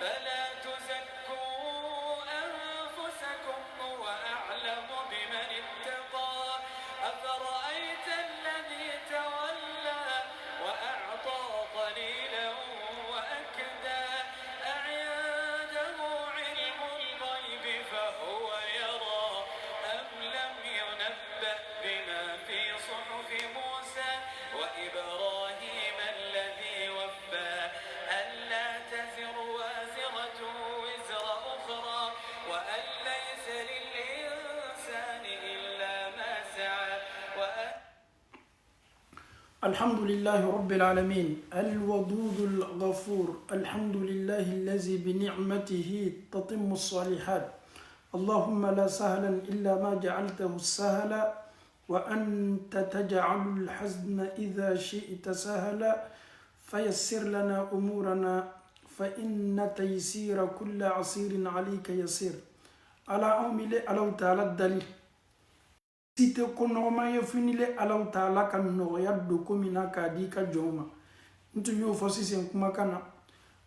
فلا تزكوا أنفسكم هو أعلم بمن اتقى أفرأيت الذي تولى وأعطى قليلا وأكدى أعنده علم الغيب فهو يرى أم لم ينبأ بما في صحف موسى وإبراهيم الذي وفى ألا تزر وازرة وزر أخرى وأن ليس للإنسان إلا ما سعى الحمد لله رب العالمين الودود الغفور الحمد لله الذي بنعمته تتم الصالحات اللهم لا سهلا إلا ما جعلته سهلا وأنت تجعل الحزن إذا شئت سهلا فيسر لنا أمورنا فإن تيسير كل عسير عليك يسير على أمي على تعالى الدليل site konoma ye finile alaw taala ka nɔgɔya doko min na k'a di ka jɔnw ma n tun y'o fɔ sisan kumakan na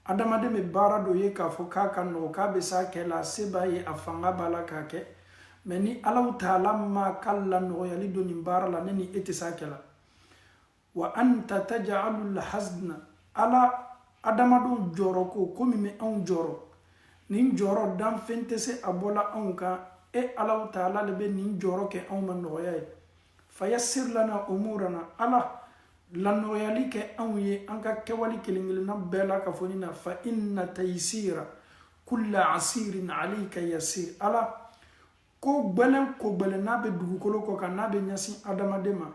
adamaden bɛ baara dɔ ye k'a fɔ k'a ka nɔgɔ k'a bɛ s'a kɛ la a se b'a ye a fanga b'a la k'a kɛ mɛ ni alaw taala ma ka la nɔgɔyali don nin baara la ne ni e tɛ s'a kɛ la wa anta taj'alul hazna ala adamadenw jɔrɔ ko min bɛ anw jɔrɔ nin jɔrɔ danfɛn tɛ se a bɔla anw kan Allah Ta'ala le be nin jɔrɔ kɛ anw ma nɔgɔya ye fayassir lana umurana ala la nɔgɔyali kɛ anw ye an ka kɛwali kelen kelenna bɛɛ la ka fɔ nin na fa inna taysira kulla asirin alayka yasir ala ko gbɛlɛn n'a bɛ dugukolo kɔ kan n'a bɛ ɲɛsin adamaden ma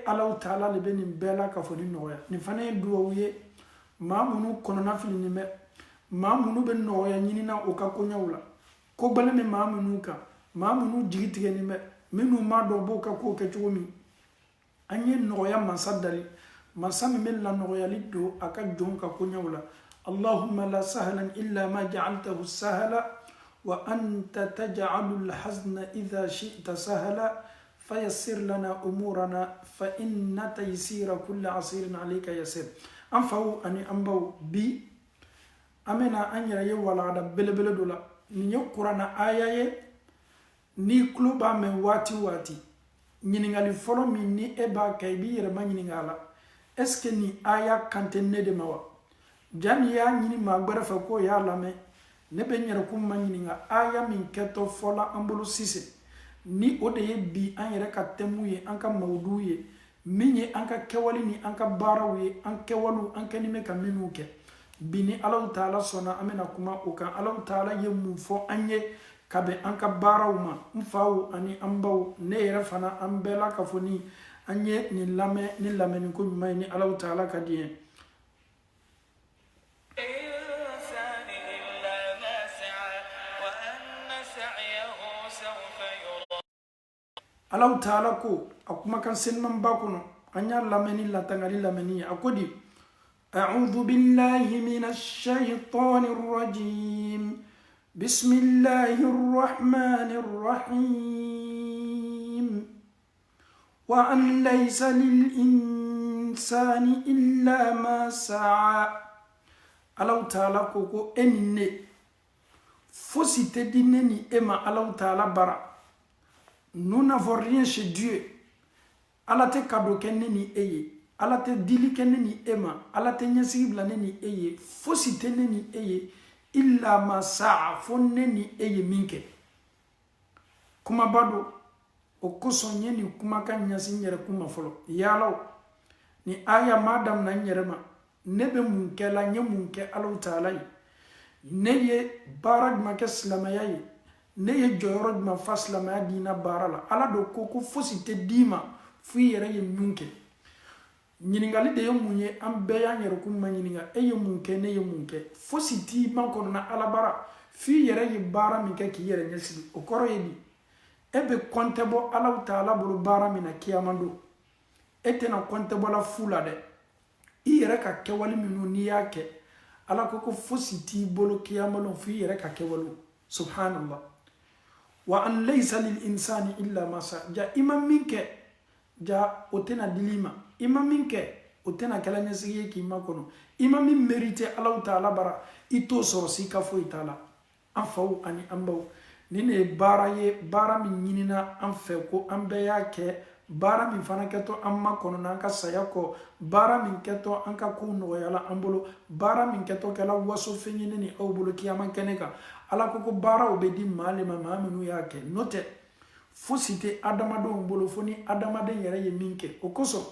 Allah Ta'ala le be nin bɛɛ la ka fɔ nin nɔgɔya nin fana ye duwawu ye maa minnu kɔnɔna filinen bɛ maa minnu bɛ nɔgɔya ɲinina o ka koɲɛw la ko gbɛlɛn bɛ maa minnu kan maa minnu jigi tigɛlen bɛ minnu ma dɔn b'o ka kow kɛ cogo min an ye nɔgɔya mansa dali mansa min bɛ la nɔgɔyali don a ka jɔnw ka koɲɛw la allahumma la sahlan illa ma ja'altahu sahla wa anta taj'alu al-hazna idha shi'ta sahla fayassir lana umurana fa inna taysira kulli asirin alayka yasir an faw ani an baw bi amena an yɛrɛ ye walada belebele dɔ la nin ye kuranna aya ye ni kulo b'a mɛn waati waati ɲininkali fɔlɔ min ni e b'a kɛ i b'i yɛrɛma ɲininka a la est-ce que nin aya kan tɛ ne de ma wa ja ni y'a ɲini maa gbɛrɛ fɛ k'o y'a lamɛn ne bɛ n yɛrɛ kun ma ɲininka aya min kɛtɔ fɔla an bolo sisan ni o de ye bi an yɛrɛ ka thème ye an ka mawudu ye min ye an ka kɛwali ni an ka baaraw ye an kɛwaliw an kɛni bɛ ka minnu kɛ bi ni Allah Ta'ala sɔnna an bɛna kuma o kan Allah Ta'ala ye mun fɔ an ye ka bɛn an ka baaraw ma n faw ani an baw ne yɛrɛ fana an bɛɛ la ka fɔ ni an ye nin lamɛn ni lamɛnni ko ɲuman ye ni Allah Ta'ala ka di ye Allah Ta'ala ko a kumakan senman ba kɔnɔ an y'a lamɛn ni latangali lamɛnni ye a ko di أعوذ بالله من الشيطان الرجيم بسم الله الرحمن الرحيم وأن ليس للإنسان إلا ما سعى الله تعالى كوكو إني فوسيت دينني إما الله تعالى برا nous n'avons rien chez Dieu Allah te kado kenni eye ala tɛ dili kɛ ne ni e ma ala tɛ ɲɛsigi bila ne ni e ye fosi tɛ ne ni e ye illa ma saa fo ne ni e ye min kɛ kumaba do o kosɔn ye nin kumakan ɲɛsi n yɛrɛ kuma fɔlɔ yaalaw ni aya ma damina n yɛrɛ ma ne bɛ mun kɛ la n ye mun kɛ Alahu Ta'ala ye ne ye baara jumɛn kɛ silamɛya ye ne ye jɔyɔrɔ jumɛn fa silamɛya diina baara la ala do ko fosi tɛ d'i ma fo i yɛrɛ ye mun kɛ ɲininkali de ye mun ye an bɛɛ y'an yɛrɛ kun ma ɲininka e ye mun kɛ ne ye mun kɛ fosi t'i ma kɔnɔna ala bara f'i yɛrɛ ye baara min kɛ k'i yɛrɛ ɲɛsigi o kɔrɔ ye di e bɛ kɔntɛ bɔ Alahu Ta'ala bolo baara min na kiyama don e tɛna kɔntɛ bɔ la fu la dɛ i yɛrɛ ka kɛwali minnu n'i y'a kɛ ala ko fosi t'i bolo kiyama don f'i yɛrɛ ka kɛwali subhanallah wa an laysa lil insani illa ma sa ja ima min kɛ ja o tɛna dili ma ima min kɛ o tɛna kɛla ɲɛsigi ye k'i ma kɔnɔ i ma min mérité Alahu Taala bara i t'o sɔrɔ sika foyi t'a la an faw ani an baw nin de ye baara ye baara min ɲinina an fɛ ko an bɛɛ y'a kɛ baara min fana kɛtɔ an ma kɔnɔ n'an ka saya kɔ baara min kɛtɔ an ka kow nɔgɔyala an bolo baara min kɛtɔ kɛla wasofɛn ɲini ni aw bolo kiyama kɛnɛ kan ala ko baaraw bɛ di maa le ma maa minnu y'a kɛ n'o tɛ fosi tɛ adamadenw bolo fo ni adamaden yɛrɛ ye min kɛ o kosɔn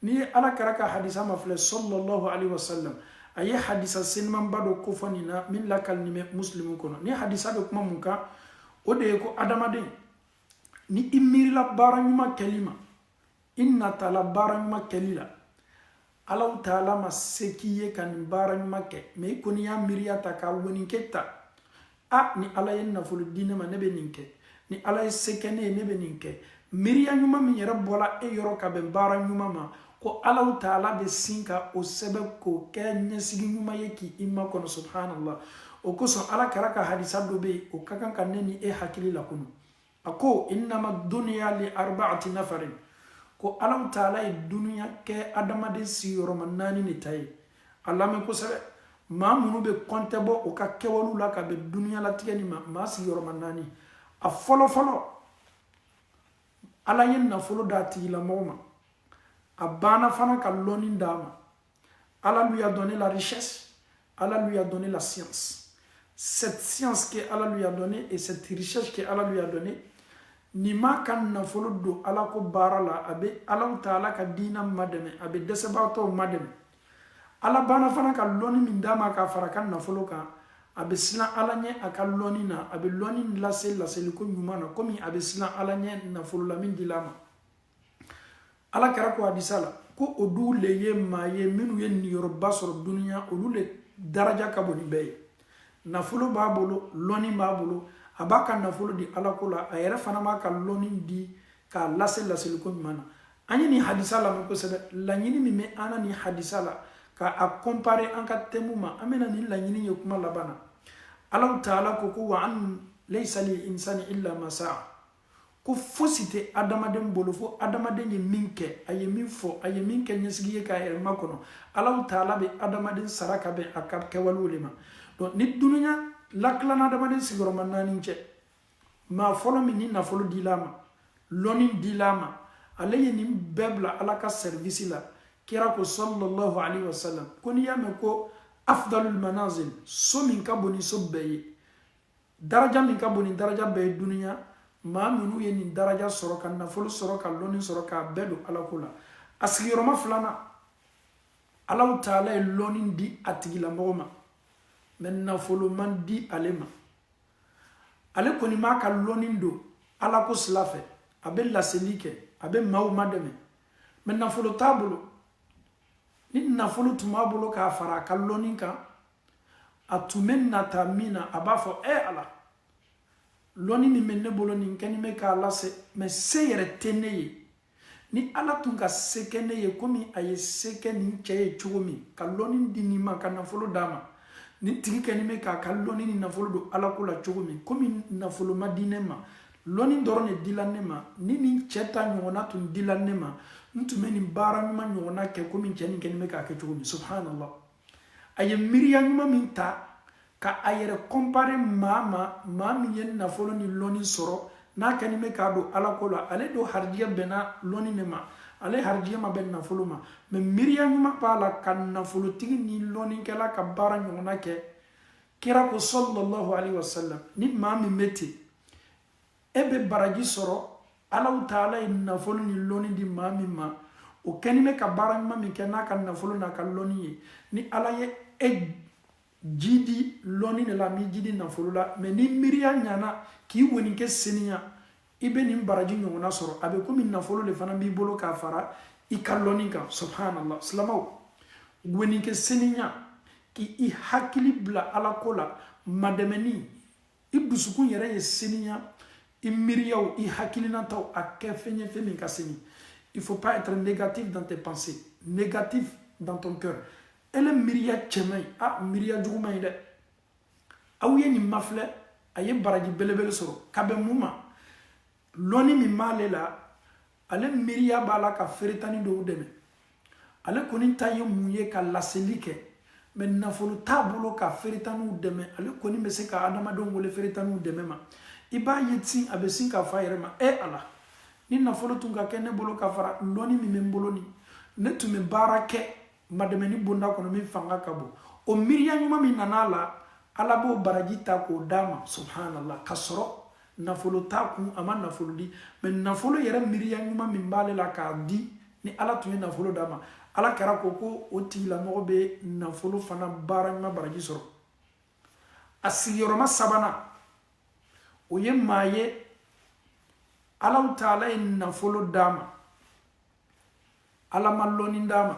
ni ye ala kɛra ka hadisa ma filɛ sallallahu alaihi wasallam a ye hadisa senimanba dɔ kofɔ nin na min lakalinen bɛ muslimu kɔnɔ ni hadisa bɛ kuma mun kan o de ye ko adamaden ni i miirila baara ɲuman kɛli ma i natala baara ɲuman kɛli la Alahu Taala ma se k'i ye ka nin baara ɲuman kɛ mais i kɔni y'a miiriya ta ka woninkɛ ta ni ala ye nafolo di ne ma ne bɛ nin kɛ ni ala ye se kɛ ne ye ne bɛ nin kɛ miiriya ɲuman min yɛrɛ bɔla e yɔrɔ ka bɛn baara ɲuman ma ko Alahu Taala bɛ sin ka o sɛbɛn k'o kɛ ɲɛsigi ɲuman ye k'i makɔnɔ subhanallah o kosɔn ala kɛra ka hadisa dɔ bɛ yen o ka kan ka ne ni e hakili la kunu a ko innama dunya li arba'ati nafarin ko Alahu Taala ye duniya kɛ adamaden sigiyɔrɔma 4 de ta ye a lamɛn kosɛbɛ maa minnu bɛ kɔntɛ bɔ o ka kɛwalew la ka bɛn duniya latigɛ nin ma maa sigiyɔrɔma 4 a fɔlɔ ala ye nafolo d'a tigilamɔgɔ ma a banna fana ka lɔnni d'a ma ala lui a donné la richesse ala lui a donné la science cette science que ala lui a donné et cette richesse que ala lui a donné ni ma ka nafolo don ala ko baara la a bɛ Alahu Taala ka diina madɛmɛ a bɛ dɛsɛbagatɔw madɛmɛ ala banna fana ka lɔnni min d'a ma ka fara ka nafolo kan a bɛ silan ala ɲɛ a ka lɔnni na a bɛ lɔnni lase laseliko ɲuman na komi a bɛ silan ala ɲɛ nafolo la min dila ma ala kɛra ko hadisa la ko o duw le ye maa ye minnu ye niyɔrɔba sɔrɔ duniya olu le daraja ka bon ni bɛɛ ye nafolo b'a bolo lɔnni b'a bolo a b'a ka nafolo di ala ko la a yɛrɛ fana b'a ka lɔnni di k'a lase laseliko ɲuman na an ye nin hadisa lamɛn kosɛbɛ laɲini min bɛ an na nin hadisa la k'a comparer an ka thème ma an bɛna nin laɲini ye kuma laban na Alahu Taala ko wa an laysa lil insani illa ma sa'a ko fosi tɛ adamaden bolo fo adamaden ye min kɛ a ye min fɔ a ye min kɛ ɲɛsigi ye k'a yɛrɛ makɔnɔ Alahu Taala bɛ adamaden sara ka bɛn a ka kɛwalew de ma donc ni duniya latilana adamaden sigiyɔrɔma 4 cɛ maa fɔlɔ min ni nafolo dila ma lɔnni dila ma ale ye nin bɛɛ bila ala ka service la kira ko sallallahu alaihi wasallam ko n'i y'a mɛn ko afdalul manazil so min ka bon ni so bɛɛ ye daraja min ka bon ni daraja bɛɛ ye duniya maa minnu ye nin daraja sɔrɔ ka nafolo sɔrɔ ka lɔnni sɔrɔ k'a bɛɛ don ala ko la a sigiyɔrɔma 2nan Alahu Taala ye lɔnni di a tigilamɔgɔ ma mais nafolo man di ale ma ale kɔni m'a ka lɔnni don ala ko sila fɛ a bɛ laseli kɛ a bɛ maaw madɛmɛ mais nafolo t'a bolo ni nafolo tun b'a bolo k'a fara a ka lɔnni kan a tun bɛ nata min na a b'a fɔ ala lɔnni min bɛ ne bolo nin kɛni bɛ k'a lase mais se yɛrɛ tɛ ne ye ni ala tun ka se kɛ ne ye komi a ye se kɛ nin cɛ ye cogo min ka lɔnni di nin ma ka nafolo d'a ma ni tigi kɛni bɛ k'a ka lɔnni ni nafolo don ala ko la cogo min komi nafolo ma di ne ma lɔnni dɔrɔn de dila ne ma ni nin cɛ ta ɲɔgɔnna tun dila ne ma n tun bɛ nin baara ɲuman ɲɔgɔnna kɛ komi cɛ nin kɛni bɛ k'a kɛ cogo min subhanallah a ye miiriya ɲuman min ta ka a yɛrɛ comparer maa min ye nafolo ni lɔnni sɔrɔ n'a kɛni bɛ k'a don ala ko la ale don harijiya bɛnna lɔnni de ma ale harijiya ma bɛn nafolo ma mais miiriya ɲuman b'a la ka nafolotigi ni lɔnnikɛla ka baara ɲɔgɔnna kɛ kira ko sallallahu alaihi wasallam ni maa min bɛ ten e bɛ baraji sɔrɔ Alahu Taala ye nafolo ni lɔnni di maa min ma o kɛni bɛ ka baara ɲuman min kɛ n'a ka nafolo n'a ka lɔnni ye ni ala ye e ji di lɔnni de la mi ji di nafolo la mais ni miiriya ɲana k'i woninkɛ seniya i bɛ nin baraji ɲɔgɔnna sɔrɔ a bɛ komi nafolo de fana b'i bolo k'a fara i ka lɔnni kan subhanallah silamaw woninkɛ seniya k'i hakili bila ala ko la madɛmɛni i dusukun yɛrɛ ye seniya i miiriyaw i hakilinataw a kɛ fɛn ye fɛn min ka seni il faut pas être négatif dans tes pensées négatif dans ton cœur ele miiriya cɛman ye miiriya juguman ye dɛ aw ye nin mafilɛ a ye baraji belebele sɔrɔ ka bɛn mun ma lɔnni min b'ale la ale miiriya b'a la ka feretani dɔw dɛmɛ ale kɔni ta ye mun ye ka laseli kɛ mais nafolo t'a bolo ka feretaniw dɛmɛ ale kɔni bɛ se ka adamadenw wele feretaniw dɛmɛ ma i b'a ye tin a bɛ sin ka fɔ a yɛrɛ ma ala ni nafolo tun ka kɛ ne bolo ka fara lɔni min bɛ n bolo ni ne tun bɛ baara kɛ madɛmɛni bonda kɔnɔ min fanga ka bon o miiriya ɲuman min nana a la ala b'o baraji ta k'o d'a ma subhanallah ka sɔrɔ nafolo t'a kun a ma nafolo di mais nafolo yɛrɛ miiriya ɲuman min b'ale la k'a di ni ala tun ye nafolo d'a ma ala kɛra ko o tigilamɔgɔ bɛ nafolo fana baara ɲuman baraji sɔrɔ a sigiyɔrɔma sabanan o ye maa ye ala taala ye nafolo d'a ma ala ma lɔnni d'a ma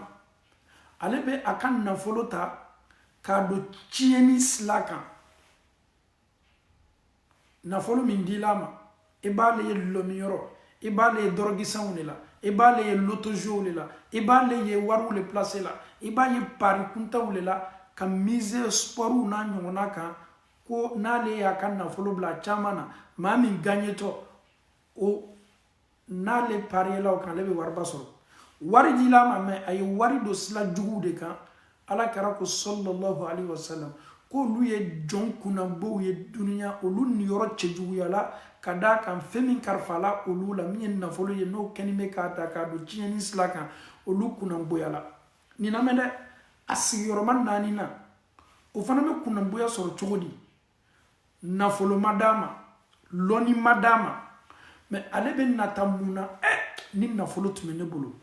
ale bɛ a ka nafolo ta k'a don tiɲɛni sira kan nafolo min dila ma i b'ale ye lɔmiyɔrɔ i b'ale ye dɔrɔgisanw de la i b'ale ye lotojow de la i b'ale ye wariw de place la i b'a ye pari kuntaw de la ka mise sportw n'a ɲɔgɔnna kan ko n'ale y'a ka nafolo bila caman na maa min gagnetɔ o n'ale pariela o kan ale bɛ wariba sɔrɔ wari dila ma mɛ a ye wari don sira juguw de kan ala kɛra ko sallallahu alaihi wasallam ko olu ye jɔn kunnabɔw ye duniya olu niyɔrɔ cɛjuguyala ka d'a kan fɛn min kalifala olu la min ye nafolo ye n'o kɛlen bɛ k'a ta k'a don tiɲɛni sira kan olu kunnabɔyala nin lamɛn dɛ a sigiyɔrɔma 4 na o fana bɛ kunnabɔya sɔrɔ cogo di nafolo ma d'a ma lɔnni ma d'a ma mais ale bɛ nata mun na ni nafolo tun bɛ ne bolo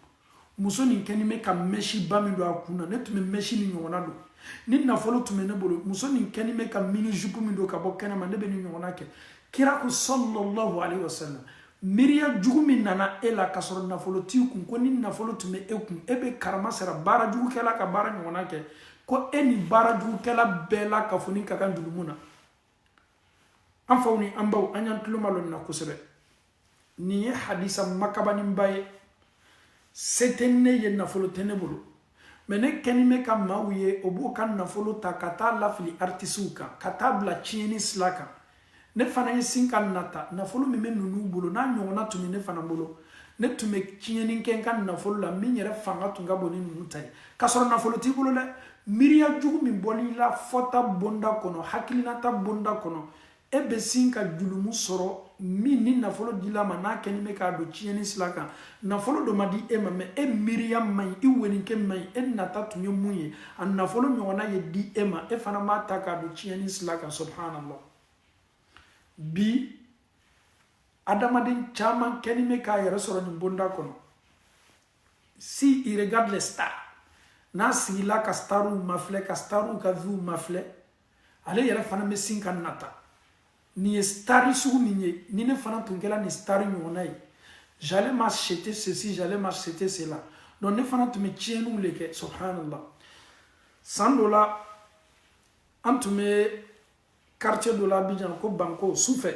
muso nin kɛlen bɛ ka mèche ba min don a kun na ne tun bɛ mèche nin ɲɔgɔnna don ni nafolo tun bɛ ne bolo muso nin kɛlen bɛ ka mini jupe min don ka bɔ kɛnɛma ne bɛ nin ɲɔgɔnna kɛ kira ko sallallahu alaihi wasallam miiriya jugu min nana e la ka sɔrɔ nafolo t'i kun ko ni nafolo tun bɛ e kun e bɛ karama sara baara jugukɛla ka baara ɲɔgɔnna kɛ ko e ni baara jugukɛla bɛɛ la kafoni ka kan jurumu na an faw ni an baw an y'an tulo malo nin na kosɛbɛ nin ye hadisa makabaninba ye se tɛ ne ye nafolo tɛ ne bolo mais ne kɛlen bɛ ka maaw ye o b'o ka nafolo ta ka taa lafili artisiw kan ka taa bila tiɲɛni sira kan ne fana ye sin ka nata nafolo min bɛ ninnu bolo n'a ɲɔgɔnna tun bɛ ne fana bolo ne tun bɛ tiɲɛni kɛ n ka nafolo la min yɛrɛ fanga tun ka bon ni ninnu ta ye k'a sɔrɔ nafolo t'i bolo dɛ miiriya jugu min bɔl'i la fɔta bonda kɔnɔ hakilinata bonda kɔnɔ e bɛ sin ka julumu sɔrɔ min ni nafolo dila ma n'a kɛlen bɛ k'a don tiɲɛni sira kan nafolo dɔ ma di e ma mais e miiriya man ɲi i weninkɛ man ɲi e nata tun ye mun ye a nafolo ɲɔgɔnna ye di e ma e fana b'a ta k'a don tiɲɛni sira kan subhanallah bi adamaden caman kɛlen bɛ k'a yɛrɛ sɔrɔ nin bonda kɔnɔ si il regarde les stars n'a sigila ka starw mafilɛ ka starw ka viw mafilɛ ale yɛrɛ fana bɛ sin ka nata nin ye stari sugu min ye ni ne fana tun kɛra nin stari ɲɔgɔnna ye j'allais m'acheter ceci j'allais m'acheter cela donc ne fana tun bɛ tiɲɛniw de kɛ subhanallah san dɔ la an tun bɛ quartier dɔ la Abidjan ko banko sufɛ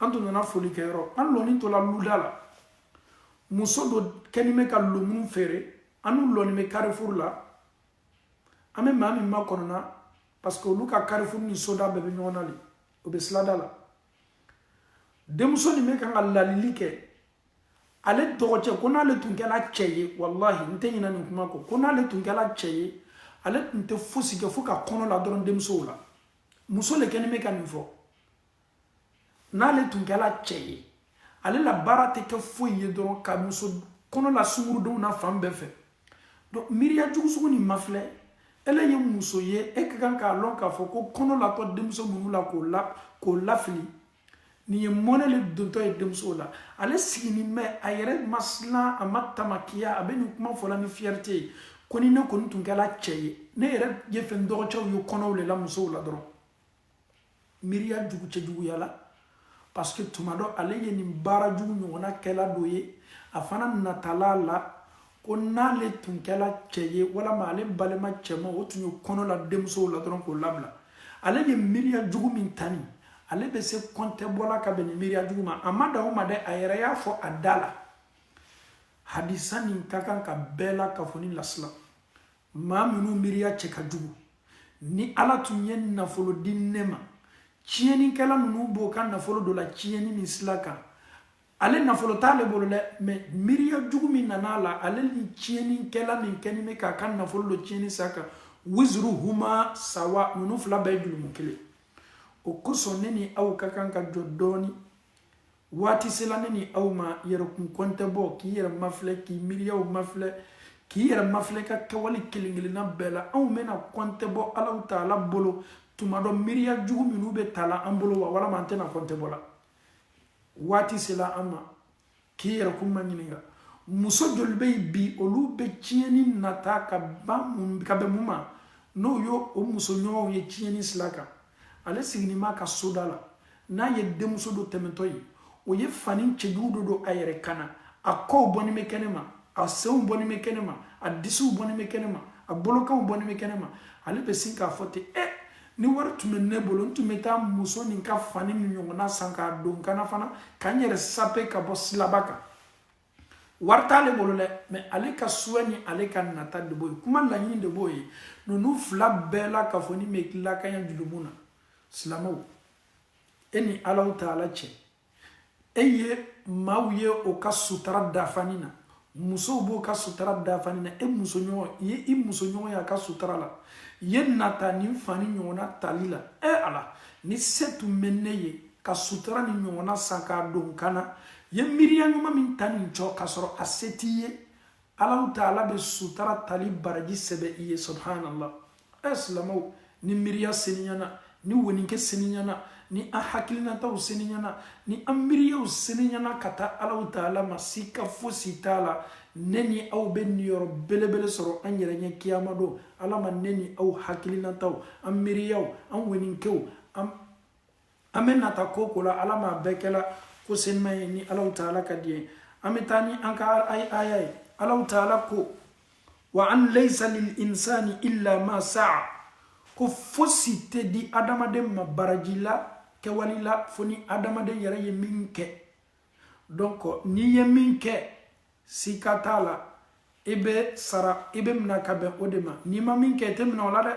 an tun nana foli kɛyɔrɔ an lɔnni tola luda la muso dɔ kɛlen bɛ ka lomunu feere an n'u lɔnni bɛ Carrefour la an bɛ maa min ma kɔnɔna parce que olu ka Carrefour ni soda bɛɛ bɛ ɲɔgɔn na de o bɛ silada la denmuso nin bɛ kan ka lalili kɛ ale dɔgɔcɛ ko n'ale tun kɛra cɛ ye wallahi n tɛ ɲinɛ nin kuma kɔ ko n'ale tun kɛra cɛ ye ale tun tɛ fosi kɛ fo ka kɔnɔ la dɔrɔn denmusow la muso le kɛlen bɛ ka nin fɔ n'ale tun kɛra cɛ ye ale la baara tɛ kɛ foyi ye dɔrɔn ka muso kɔnɔ la sungurudenw na fan bɛɛ fɛ donc miiriya jugu sugu nin ma filɛ ele ye muso ye e ka kan k'a lɔn k'a fɔ ko kɔnɔ latɔ denmuso minnu la k'o lafili nin ye mɔnɛ le dontɔ ye denmusow la ale siginin bɛ a yɛrɛ ma silan a ma tamakiya a bɛ nin kuma fɔla ni fierté ye ko ni ne kɔni tun kɛra cɛ ye ne yɛrɛ ye fɛn dɔgɔcɛw ye kɔnɔw le la musow la dɔrɔn miiriya jugu cɛjuguya la parce que tuma dɔ ale ye nin baara jugu ɲɔgɔnna kɛla dɔ ye a fana natala la ko n'ale tun kɛra cɛ ye walama ale balima cɛma o tun ye kɔnɔ la denmusow la dɔrɔn k'o labila ale ye miiriya jugu min tani ale bɛ se kɔntɛ bɔla ka bɛn ni miiriya jugu ma a ma dan o ma dɛ a yɛrɛ y'a fɔ a da la hadisa nin ka kan ka bɛɛ la kafoni lasila maa minnu miiriya cɛ ka jugu ni ala tun ye nafolo di ne ma tiɲɛnikɛla ninnu b'o ka nafolo dɔ la tiɲɛni min sila kan ale nafolo t'ale bolo dɛ mais miiriya jugu min nana la ale ni tiɲɛnikɛla min kɛni bɛ k'a ka nafolo dɔ tiɲɛni sa kan wizruhuma sawa ninnu fila bɛɛ ye jurumu kelen o kosɔn ne ni aw ka kan ka jɔ dɔɔni waati sela ne ni aw ma yɛrɛkun kɔntɛ bɔ k'i yɛrɛ mafilɛ k'i miiriyaw mafilɛ k'i yɛrɛ mafilɛ ka kɛwale kelen kelenna bɛɛ la anw bɛna kɔntɛ bɔ Alahu Taala bolo tuma dɔ miiriya jugu minnu bɛ ta la an bolo wa walama an tɛna kɔntɛ bɔ la waati sela an ma k'i yɛrɛ kun ma ɲininka muso joli bɛ yen bi olu bɛ tiɲɛni nata ka bɛn mun ma n'o ye o muso ɲɔgɔnw ye tiɲɛni sira kan ale sigilen b'a ka soda la n'a ye denmuso dɔ tɛmɛtɔ ye o ye fani cɛjugu dɔ don a yɛrɛ kan na a kɔw bɔnnen bɛ kɛnɛ ma a senw bɔnnen bɛ kɛnɛ ma a disiw bɔnnen bɛ kɛnɛ ma a bolokaw bɔnnen bɛ kɛnɛ ma ale bɛ sin k'a fɔ ten ni wari tun bɛ ne bolo n tun bɛ taa muso nin ka fani min ɲɔgɔnna san k'a don kana fana k'an yɛrɛ sape ka bɔ silaba kan wari t'ale bolo dɛ mais ale ka suwɛ ni ale ka nata de b'o ye kuma laɲini de b'o ye ninnu fila bɛɛ la k'a fɔ ni bɛ lakanya jurumu na silamɛw e ni Alahu Taala cɛ e ye maaw ye o ka sutara dafani na musow b'o ka sutara dafani na e muso ɲɔgɔn ye i muso ɲɔgɔn ye a ka sutara la ye nata ni fani ɲɔgɔnna tali la ala ni se tun bɛ ne ye ka sutara ni ɲɔgɔnna san k'a don kana ye miiriya ɲuman min ta nin cɔ k'a sɔrɔ a se t'i ye Alahu Taala bɛ sutara tali baraji sɛbɛ i ye subhanallah silamɛw ni miiriya seniyana ni wɔninkɛ seniyana ni an hakilinataw seniyana ni an miiriyaw seniyana ka taa Alahu Taala ma sika fosi t'a la ne ni aw bɛ niyɔrɔ belebele sɔrɔ an yɛrɛ ɲɛ kiyama don ala ma ne ni aw hakilinataw an miiriyaw an wɔninkɛw an bɛ nata ko ko la ala ma bɛɛ kɛla ko senima ye ni Alahu Taala ka di ye an bɛ taa ni an ka aya ye Alahu Taala ko wa an laysa lil insani illa ma sa'a ko fosi tɛ di adamaden ma baraji la kɛwali la fo ni adamaden yɛrɛ ye min kɛ donc n'i ye min kɛ sika t'a la i bɛ sara i bɛ minɛ ka bɛn o de ma n'i ma min kɛ i tɛ minɛ o la dɛ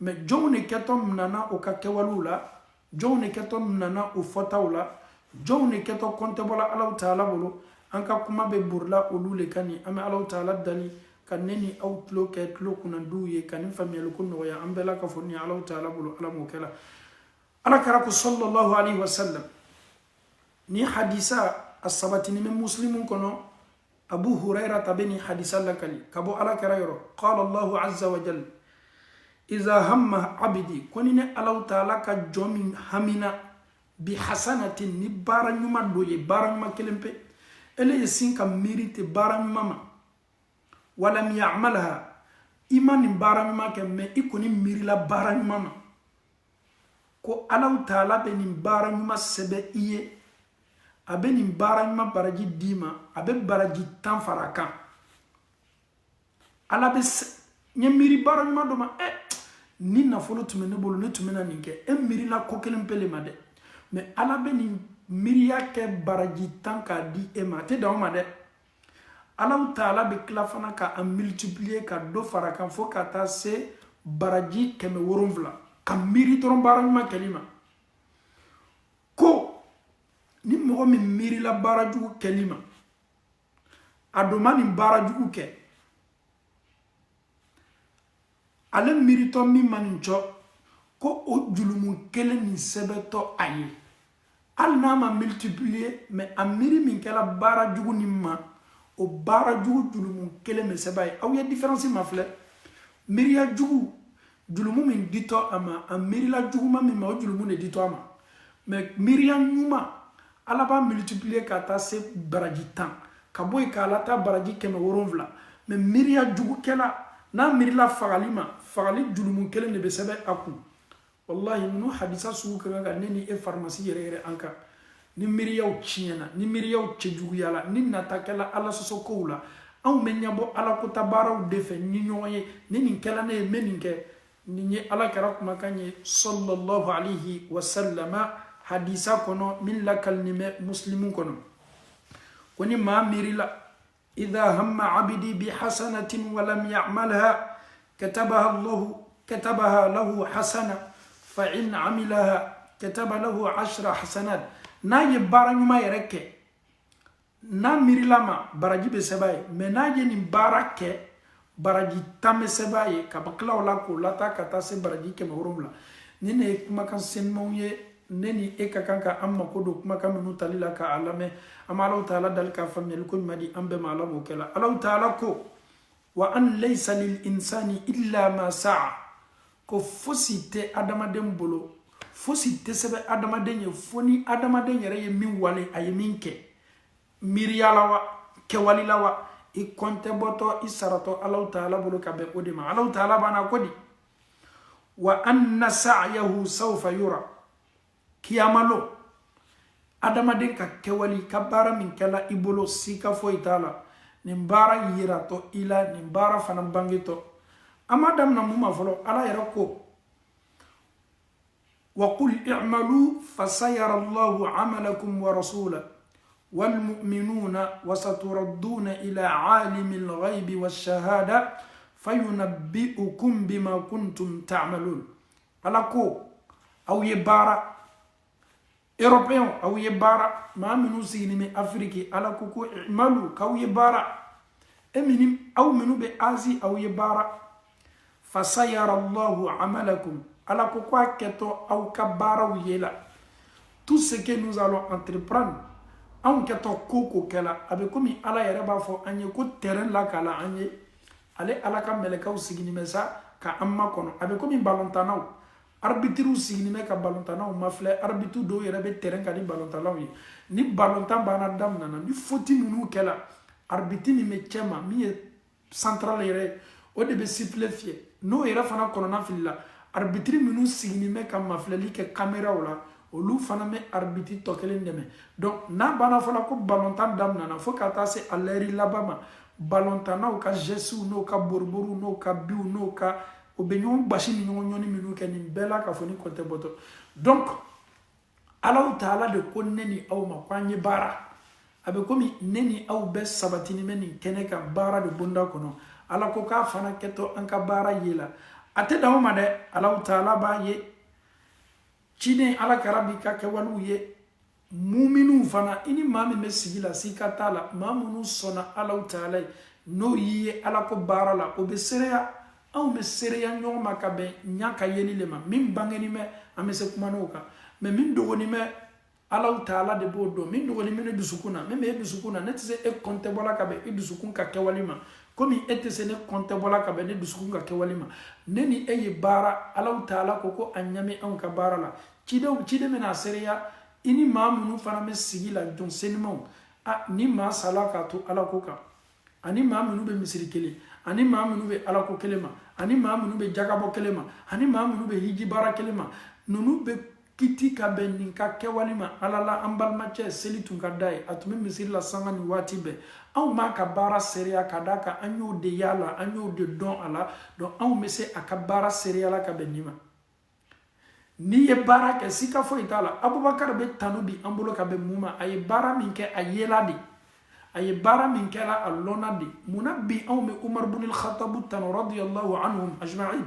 mais jɔnw de kɛtɔ minɛna o ka kɛwaliw la jɔnw de kɛtɔ minɛna o fɔtaw la jɔnw de kɛtɔ kɔntɛbɔla Alahu Taala bolo an ka kuma bɛ borila olu le kan nin an bɛ Alahu Taala dali ka ne ni aw tulo kɛ tulo kunnandiw ye ka nin faamuyali ko nɔgɔya an bɛɛ la ka fɔ nin Alahu Taala bolo ala m'o kɛla ala kɛra ko sallallahu alaihi wasallam ni hadisa a sabatini bɛ muslimu kɔnɔ Abu Huraira tabeni hadisa lakali kabo ala kɛra yɔrɔ qala Allahu azza wa jalla iza hamma abdi koni ne Alahu Taala ka jɔn min hamina bi hasanatin ni baara ɲuman dɔ ye baara ɲuman kelen pe ele ye sin ka miiri te baara ɲuman ma walam ya'malha i ma nin baara ɲuman kɛ mais i kɔni miirila baara ɲuman ma ko Alahu Taala bɛ nin baara ɲuman sɛbɛ i ye a bɛ nin baara ɲuman baraji d'i ma a bɛ baraji 10 fara kan ala bɛ ɲɛ miiri baara ɲuman dɔ ma ni nafolo tun bɛ ne bolo ne tun bɛna nin kɛ e miirila ko kelen pele ma dɛ mais ala bɛ nin miiriya kɛ baraji 10 k'a di e ma a tɛ dan o ma dɛ Alahu Taala bɛ tila fana ka a multiplier ka dɔ fara kan fo ka taa se baraji 700 ka miiri dɔrɔn baara ɲuman kɛli ma ko ni mɔgɔ min miirila baara jugu kɛli ma a dɔ ma nin baara jugu kɛ ale miiritɔ min ma nin cɔ ko o julumu kelen nin sɛbɛtɔ a ye hali n'a ma multiplier mais a miiri min kɛla baara jugu nin ma o baara jugu julumu kelen bɛ sɛbɛn a ye aw ye différence ma filɛ miiriya jugu julumu min ditɔ a ma a miirila juguma min ma o julumu de ditɔ a ma mais miiriya ɲuman ala b'a multiplier ka taa se baraji 10 ka bɔ yen k'a la taa baraji 700 mais miiriya jugukɛla n'a miirila fagali ma fagali julumu kelen de bɛ sɛbɛn a kun wallahi ninnu hadisa sugu ka kan ka ne ni e farimasi yɛrɛ yɛrɛ an kan ni miiriyaw tiɲɛna ni miiriyaw cɛjuguyala ni natakɛla ala sɔsɔ kow la anw bɛ ɲɛbɔ ala kota baaraw de fɛ ni ɲɔgɔn ye ni nin kɛla ne ye n bɛ nin kɛ nin ye ala kɛra kumakan ye sallallahu alaihi wasallama hadisa kɔnɔ min lakalinen bɛ muslimu kɔnɔ ko ni maa miirila idha hamma abdi bi hasanatin walam ya'malha katabaha lahu hasana fa in amilaha kataba lahu 10 hasanat n'a ye baara ɲuman yɛrɛ kɛ n'a miirila ma baraji bɛ sɛbɛn ye mais n'a ye nin baara kɛ baraji 10 bɛ sɛbɛn ye ka tila o la k'o lataa ka taa se baraji 700 ni ne ye kumakan senumanw ye ne ni e ka kan ka an mako don kumakan minnu tali la k'a lamɛn an bɛ Alahu taala dali ka faamuyali ko ɲuman di an bɛɛ ma Ala b'o kɛ la. Alahu taala ko wa an laysa lil insani illa ma sa'a ko fosi tɛ adamaden bolo fosi tɛ sɛbɛn adamaden ye fo ni adamaden yɛrɛ ye min wale a ye min kɛ miiriya la wa kɛwali la wa i kɔn tɛ bɔtɔ i saratɔ Alahu taala bolo ka bɛn o de ma. Alahu taala b'an ko di wa anna sa'yahu sawfa yura kiyamalo adamaden ka kɛwali ka baara min kɛla i bolo sika foyi t'a la nin baara yiratɔ i la nin baara fana bangetɔ an ma damina mun ma fɔlɔ Ala yɛrɛ ko wa qul i'malu fasayara Allahu 'amalakum wa rasulahu wal mu'minuna wa saturadduna ila 'alimil ghaibi wash shahada fayunabbi'ukum bima kuntum ta'malun. Ala ko aw ye baara européen aw ye baara maa minnu sigini bɛ Afrique Ala ko ko i'malu k'aw ye baara aw minnu bɛ Asie aw ye baara fasayara Allahu 'amalakum Ala ko a kɛtɔ aw ka baaraw ye la tout ce que nous allons entreprendre anw kɛtɔ ko ko kɛla a bɛ komi Ala yɛrɛ b'a fɔ an ye ko terrain la kala an ye ale Ala ka mɛlɛkɛw sigini bɛ sa ka an makɔnɔ a bɛ komi balontannaw arbitre sigini bɛ ka balontannaw mafilɛ arbitre dɔw yɛrɛ bɛ terrain kan ni balontannaw ye ni balontan banna daminɛna ni faute ninnu kɛla arbitre min bɛ cɛ ma min ye central yɛrɛ o de bɛ sifflet fiyɛ n'o yɛrɛ fana kɔnɔna filila arbitre minnu sigini bɛ ka mafilɛli kɛ caméraw la olu fana bɛ arbitre tɔ kelen dɛmɛ donc n'a banna fana ko balontan daminɛna fo ka taa se a l'heure laban ma balontannaw ka gestes n'o ka boriboru n'o ka biw n'o ka o bɛ ɲɔgɔn basi ni ɲɔgɔn ɲɔni minnu kɛ nin bɛɛ la ka fɔ ni kɔn tɛ bɔtɔ donc Alahu taala de ko ne ni aw ma ko an ye baara a bɛ komi ne ni aw bɛɛ sabatini bɛ nin kɛnɛ kan baara de bonda kɔnɔ Ala ko k'a fana kɛtɔ an ka baara ye la a tɛ dan o ma dɛ Alahu taala b'a ye ciden Ala kɛra b'i ka kɛwalew ye muminiw fana i ni maa min bɛ sigi la s'i ka t'a la maa minnu sɔnna Alahu taala ye n'o y'i ye Ala ko baara la o bɛ seereya anw bɛ seereya ɲɔgɔn ma ka bɛn ɲa ka yeli le ma min bangeni bɛ an bɛ se kuma n'o kan mais min dogoni bɛ Alahu taala de b'o dɔn min dogoni bɛ ne dusukun na min bɛ e dusukun na ne tɛ se e kɔn tɛ bɔla ka bɛn e dusukun ka kɛwale ma komi e tɛ se ne kɔn tɛ bɔla ka bɛn ne dusukun ka kɛwale ma ne ni e ye baara Alahu taala ko a ɲami anw ka baara la ciden bɛna seereya i ni maa minnu fana bɛ sigi la jɔn senimaw ni maa sala k'a to Ala ko kan ani maa minnu bɛ misiri kelen ani maa minnu bɛ Ala ko kelen ma ani maa minnu bɛ jagabɔ kelen ma ani maa minnu bɛ hiji baara kelen ma ninnu bɛ kiti ka bɛn nin ka kɛwale ma Ala la an balimacɛ seli tun ka d'a ye a tun bɛ misiri la sanga ni waati bɛɛ anw m'a ka baara seereya ka d'a kan an y'o de y'a la an y'o de dɔn a la donc anw bɛ se a ka baara seereya la ka bɛn nin ma n'i ye baara kɛ sika foyi t'a la Abubakar bɛ tanu bi an bolo ka bɛn mun ma a ye baara min kɛ a yela de a ye baara min kɛla a lɔnna de munna bi anw bɛ Umar ibn al-Khattab tanu radiyallahu anhum ajma'in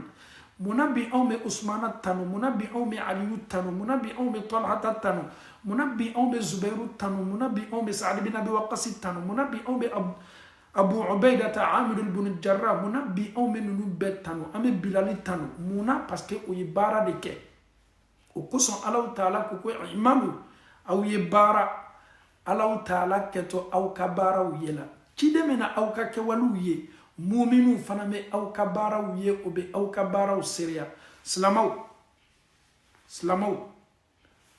munna bi anw bɛ Usmana tanu munna bi anw bɛ Aliyu tanu munna bi anw bɛ Talhata tanu munna bi anw bɛ Zubairu tanu munna bi anw bɛ Sa'ad bin Abi Waqqas tanu munna bi anw bɛ Abu Ubaidata Amir ibn Jarrah munna bi anw bɛ ninnu bɛɛ tanu an bɛ Bilali tanu munna parce que o ye baara de kɛ o kosɔn Alahu taala ko imamu aw ye baara Alahu taala kɛtɔ aw ka baaraw ye la ciden bɛ na aw ka kɛwalew ye muminiw fana bɛ aw ka baaraw ye o bɛ aw ka baaraw seereya silamaw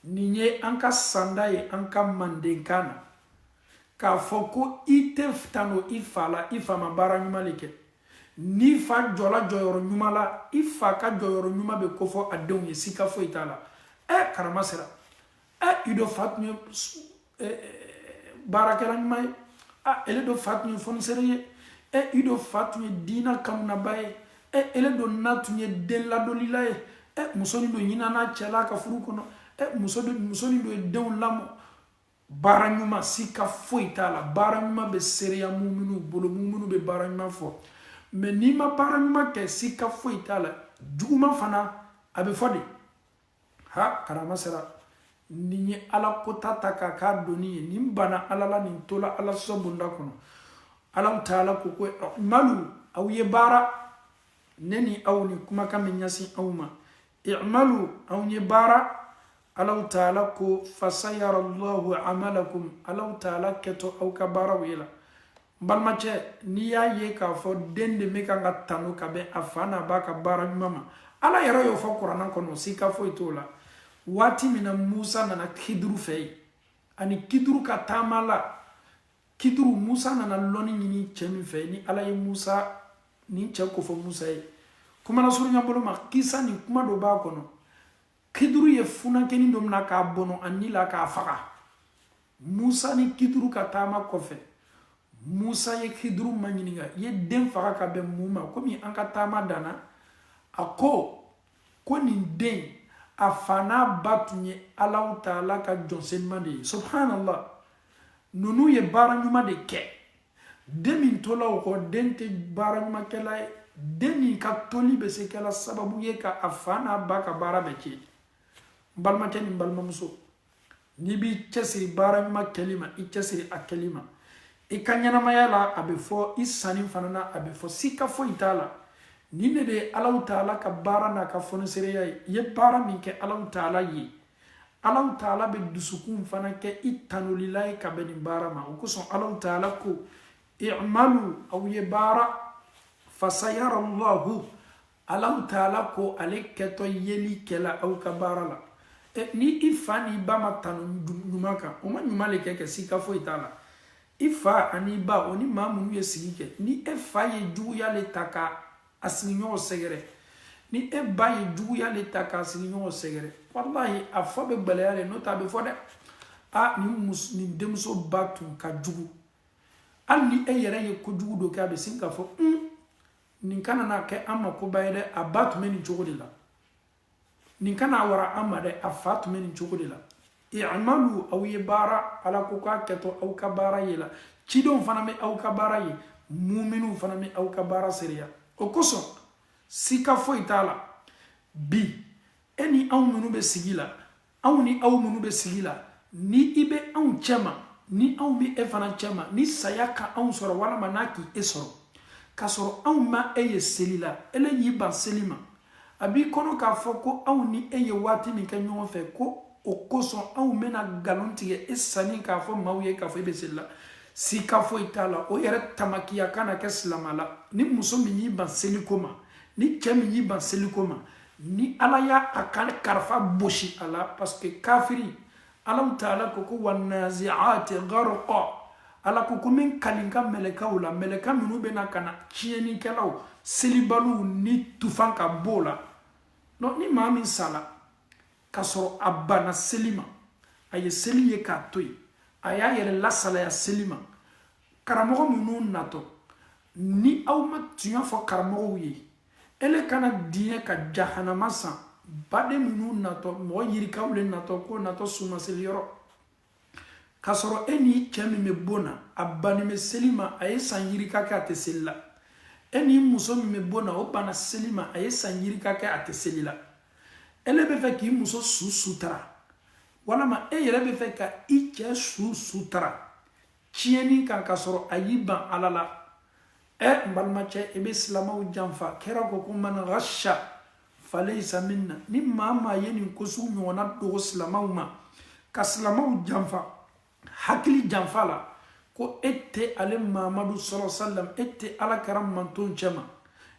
nin ye an ka sanda ye an ka mandenkan na k'a fɔ ko i tɛ tanu i fa la i fa ma baara ɲuman de kɛ n'i fa jɔla jɔyɔrɔ ɲuman la i fa ka jɔyɔrɔ ɲuman bɛ kofɔ a denw ye sika foyi t'a la karama sera i dɔ fa tun ye baarakɛla ɲuman ye ele dɔ fa tun ye fonisere ye i dɔ fa tun ye diina kanunaba ye ele dɔ na tun ye den ladɔlila ye musonin dɔ ɲinana cɛ la ka furu kɔnɔ musonin dɔ ye denw lamɔ baara ɲuman sika foyi t'a la baara ɲuman bɛ seereya muminu bolo muminu bɛ baara ɲuman fɔ mais n'i ma baara ɲuman kɛ sika foyi t'a la juguman fana a bɛ fɔ de karama sera ni ala kota taka ka doni ni bana ala la ni tola ala sobunda kono ala taala ko ko malu aw ye bara neni aw ni kuma kam nyasi awma i'malu aw ye bara ala taala ko fasayara allah amalakum ala taala keto aw ka bara wela balmache ni ya ye ka fo dende me ka tanu ka be afana ba ka bara mama ala yaro yo fo qur'an kono sika fo itola wati mina Musa nana kiduru fei ani kiduru ka tamala kiduru Musa nana loni nyini chemi fei ni ala ye Musa ni chako fo Musa ye kuma na suru nyambolo ma kisa ni kuma do ba kono kiduru ye funa keni dom na ka bono anila ka faka Musa ni kiduru ka tama kofe Musa ye kiduru manyininga ye den faka ka be muma komi anka tama dana ako ko ni den afana batunye ala taala ka jonsenma de subhanallah nunu ye bara nyuma de ke demin tola ko dente bara nyuma kala deni ka toli be se kala sababu ye ka afana baka bara be ke balma tani balma muso ni bi chesiri bara nyuma kelima I chesiri akelima ikanyana mayala abefo isani fanana abefo sika fo itala ni ne de Allah Ta'ala ka bara na ka fonu sereya ye bara min ke Allah Ta'ala yi Allah Ta'ala be dusukun fana ke itanulilai ka be ni bara ma ko son Allah Ta'ala ko i'malu aw ye bara fasayara Allah Allah Ta'ala ko aliketo yeli kela aw ka bara la ni ifani ba matanu numaka o ma nyuma le ke sika fo itala ifa ani ba oni mamu ye sigike ni efa ye juya le taka asignyo segere ni e bayi duya le taka asignyo segere wallahi afobe gbalale no tabe fode a ni demso batu ka jugu alni e yere ye ko jugu do ka be sinka fo nin kana na ke amma ko bayde abatu meni jogodi la nin kana wara amma de afatu meni jogodi la i'malu aw yibara ala ko ka keto aw kabara yela cidon fana me aw kabara ye mu'minu fana me aw kabara seriya okoso sika fo itala bi eni aw munu be sigila aw ni aw munu be sigila ni ibe aw chema ni aw bi e fana chema ni sayaka aw soro wala manaki e soro kasoro aw ma eye selila ele yiba selima abi kono ka fo ko aw ni eye wati mi kan nyon fe ko okoso aw mena galontige esani ka fo mawye ka fo be selila sika fo itala o yere tamakiya kana ke silamala ni muso mi yi ban selikoma ni kemi yi ban selikoma ni ala ya akan karfa boshi ala parce que kafiri ala taala ko wanazi'ati gharqa ala ko min kalinka meleka wala meleka minu bena kana chieni kelaw selibalu ni tufan ka bola no ni mami sala kasoro abana selima aye seliye ka toy aya yere la sala ya selima karamogo minu nato ni awma tunya fo karamogo yi ele kana diye ka jahannama san bade minu nato mo yiri kawle nato ko nato suma seliyoro kasoro eni chemi me bona abani me selima aye san yiri ka ka tesella eni muso me bona o bana selima aye san yiri ka ka ateselila ele be fe ki muso susutra wala ma e yere be fe ka iche susutra chieni kan kasoro ayiban alala mbalmache ebe islamaw janfa kera ko man ghasha falaysa minna ni mama yeni ko su nyona do islamaw ma kaslamaw janfa hakli janfa la ko ette ale Muhammadu sallallahu alaihi wasallam ette ala karam manton chama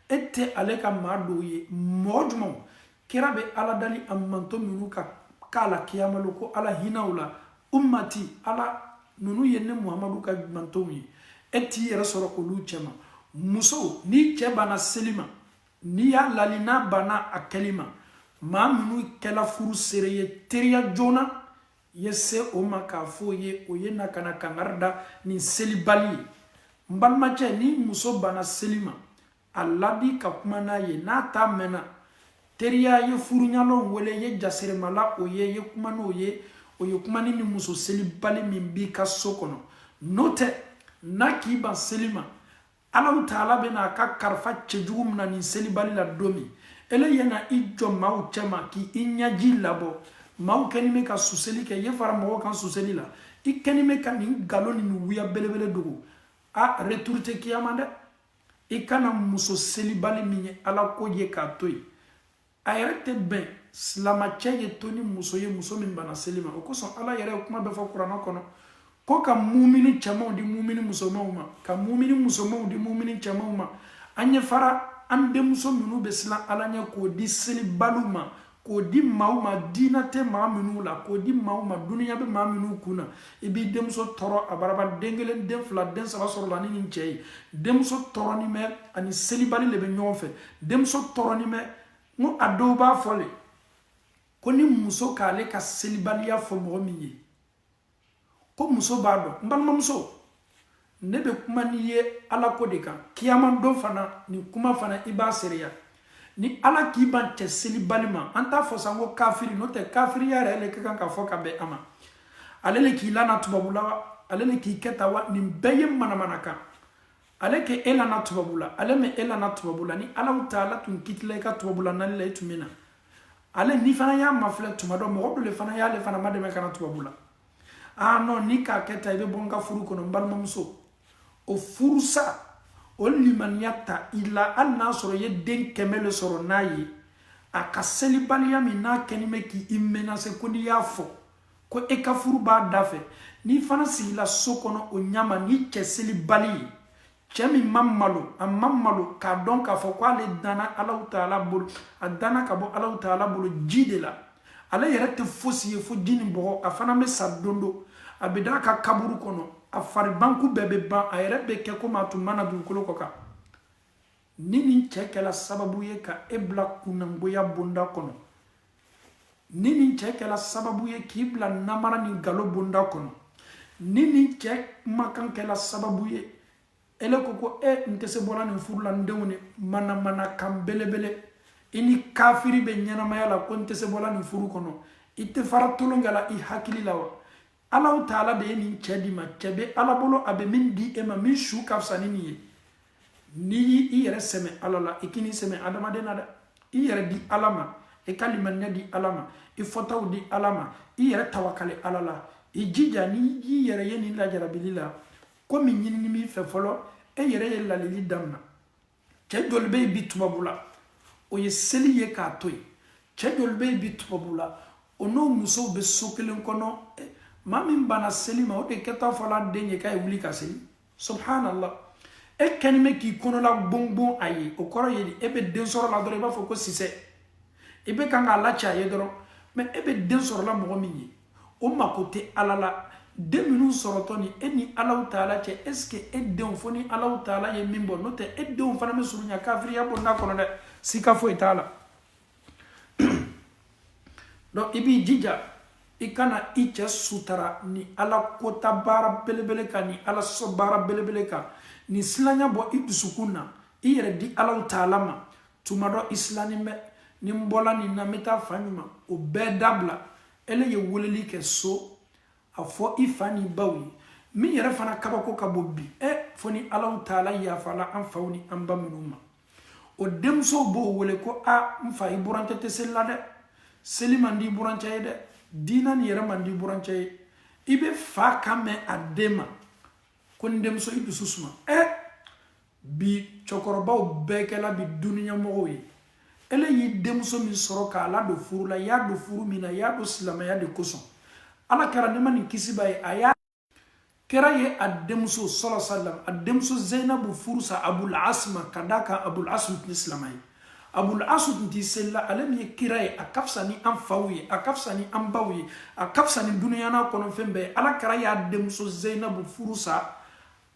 ette ale ka madoye mojmo kera be ala dali am manton minu ka kala kiyamalu ko ala hinawla ummati ala nunu yenne Muhammadu ka mantomi eti yere soro ko lu chema muso ni chebana selima ni ya lalina bana akalima ma munu kala furu sereye teriya jona yese o makafo ye o ye nakana kangarda ni selibali mbalmache ni muso bana selima alladi ka kuma na ye na ta mena teriya ye furu nyalo wele ye jasere mala o ye kuma no ye o yokumani ni muso selibali mimbi ka sokono note naki ban selima ala taala bena ka karfa chejugum na ni selibali la domi ele yana ijo mau chema ki inyaji labo maaw kɛni bɛ ka suseli kɛ ye fara mɔgɔ kan suseli la i kɛni bɛ ka nin nkalon ni nin wuya belebele dogo a retour tɛ kiyama dɛ i kana muso selibali min ye ala ko ye k'a to yen a yɛrɛ tɛ bɛn silamɛcɛ ye to ni muso ye muso min banna seli ma o kosɔn ala yɛrɛ ye kuma bɛɛ fɔ kuranɛ kɔnɔ ko ka mumini cɛmanw di mumini musomanw ma ka mumini musomanw di mumini cɛmanw ma an ye fara an denmuso minnu bɛ siran ala ɲɛ k'o di selibaliw ma k'o di maaw ma diinɛ tɛ maa minnu la k'o di maaw ma duniya bɛ maa minnu kun na i b'i denmuso tɔɔrɔ a baraba den kelen den fila den saba sɔrɔla ni nin cɛ ye denmuso tɔɔrɔni mɛ ani selibali de bɛ ɲɔgɔn fɛ denmuso tɔɔrɔni mɛ n ko a dɔw b'a fɔ le ko ni muso k'ale ka selibaliya fɔ mɔgɔ min ye ko muso b'a dɔn n balimamuso ne bɛ kuma n'i ye ala ko de kan kiyama don fana nin kuma fana i b'a sereya ni ala k'i ban cɛ selibali ma an t'a fɔ san ko kafiri n'o tɛ kafiriya yɛrɛ le ka kan ka fɔ ka bɛn a ma ale le k'i lana tubabu la wa ale le k'i kɛ tan wa nin bɛɛ ye manamanakan ale kɛ e lana tubabu la ale mɛ e lana tubabu la ni ala taala tun kitila i ka tubabu la nali la i tun bɛ na ale ni fana y'a mafilɛ tuma dɔ mɔgɔ dɔ le fana y'ale fana ma dɛmɛ ka na tubabu la non ni k'a kɛ tan i bɛ bɔ n ka furu kɔnɔ n balimamuso o furusa o limaniya ta i la hali n'a sɔrɔ i ye den 100 le sɔrɔ n'a ye a ka selibaliya min n'a kɛni bɛ k'i menacer ko n'i y'a fɔ ko e ka furu b'a da fɛ n'i fana sigila so kɔnɔ o ɲama ni cɛ selibali ye cɛ min ma malo a ma malo k'a dɔn k'a fɔ ko ale danna Alahu Taala bolo a danna ka bɔ Alahu Taala bolo ji de la ale yɛrɛ tɛ fosi ye fo ji ni bɔgɔ a fana bɛ sa don dɔ a bɛ d'a ka kaburu kɔnɔ a faribanku bɛɛ bɛ ban a yɛrɛ bɛ kɛ komi a tun mana dugukolo kɔ kan ni nin cɛ kɛla sababu ye ka e bila kunnangoya bonda kɔnɔ ni nin cɛ kɛla sababu ye k'i bila namara ni galo bonda kɔnɔ ni nin cɛ kumakan kɛla sababu ye ele ko n tɛ se bɔra nin furu la n denw ni mana kan belebele i ni kafiri bɛ ɲɛnamaya la ko n tɛ se bɔra nin furu kɔnɔ i tɛ fara tolonga la i hakili la wa Alahu Taala de ye nin cɛ di ma cɛ bɛ ala bolo a bɛ min di e ma min su ka fisa ni nin ye n'i y'i yɛrɛ sɛmɛ ala la i k'i sɛmɛ adamaden na dɛ i yɛrɛ di ala ma i ka limaniya di ala ma i fɔtaw di ala ma i yɛrɛ tawakale ala la i jija n'i y'i yɛrɛ ye nin lajarabili la komi ɲinini min fɛ fɔlɔ e yɛrɛ ye lalili damina cɛ joli bɛ yen bi tubabu la o ye seli ye k'a to yen cɛ joli bɛ yen bi tubabu la o n'o musow bɛ so kelen kɔnɔ maa min banna seli ma o de kɛta fɔla den ye k'a ye wuli ka seli subhanallah e kɛni bɛ k'i kɔnɔla gbɔngbɔn a ye o kɔrɔ ye e bɛ den sɔrɔ la dɔrɔn i b'a fɔ ko sisɛ i bɛ kan k'a lacɛ a ye dɔrɔn mɛ e bɛ den sɔrɔla mɔgɔ min ye o mako tɛ ala la den minnu sɔrɔtɔ ni e ni Alahu Taala cɛ est ce que e denw fo ni Alahu Taala ye min bɔ n'o tɛ e denw fana bɛ surunya kafiriya bonda kɔnɔ dɛ sika foyi t'a la donc i b'i jija i kana i cɛ sutara ni ala kota baara belebele kan ni ala sɔsɔ baara belebele kan ni silanya bɔ i dusukun na i yɛrɛ di Alahu Taala ma tuma dɔ i silani bɛ ni n bɔla nin na n bɛ taa fa ɲuman o bɛɛ dabila ele ye weleli kɛ so a fɔ i fa ni baw ye min yɛrɛ fana kabako ka bɔ bi fo ni Alahu Taala yafala an faw ni an ba minnu ma o denmusow b'o wele ko n fa i burancɛ tɛ seli la dɛ seli man di burancɛ ye dɛ diina ni yɛrɛ man di burancɛ ye i bɛ fa kan mɛn a den ma ko ni denmuso i dusu suma bi cɛkɔrɔbaw bɛɛ kɛla bi duniyamɔgɔw ye ele y'i denmuso min sɔrɔ k'a ladon furu la i y'a don furu min na i y'a don silamɛya de kosɔn ala kɛra ne ma nin kisiba ye a y'a kɛra ye a denmuso sɔlɔ salam a denmuso Zainabu furu sa Abul As ma ka d'a kan Abul As tun tɛ silamɛ ye Abul As tun tɛ seli la ale min ye kira ye a ka fisa ni an faw ye a ka fisa ni an baw ye a ka fisa ni duniya n'a kɔnɔ fɛn bɛɛ ye ala kɛra y'a denmuso Zainabu furu sa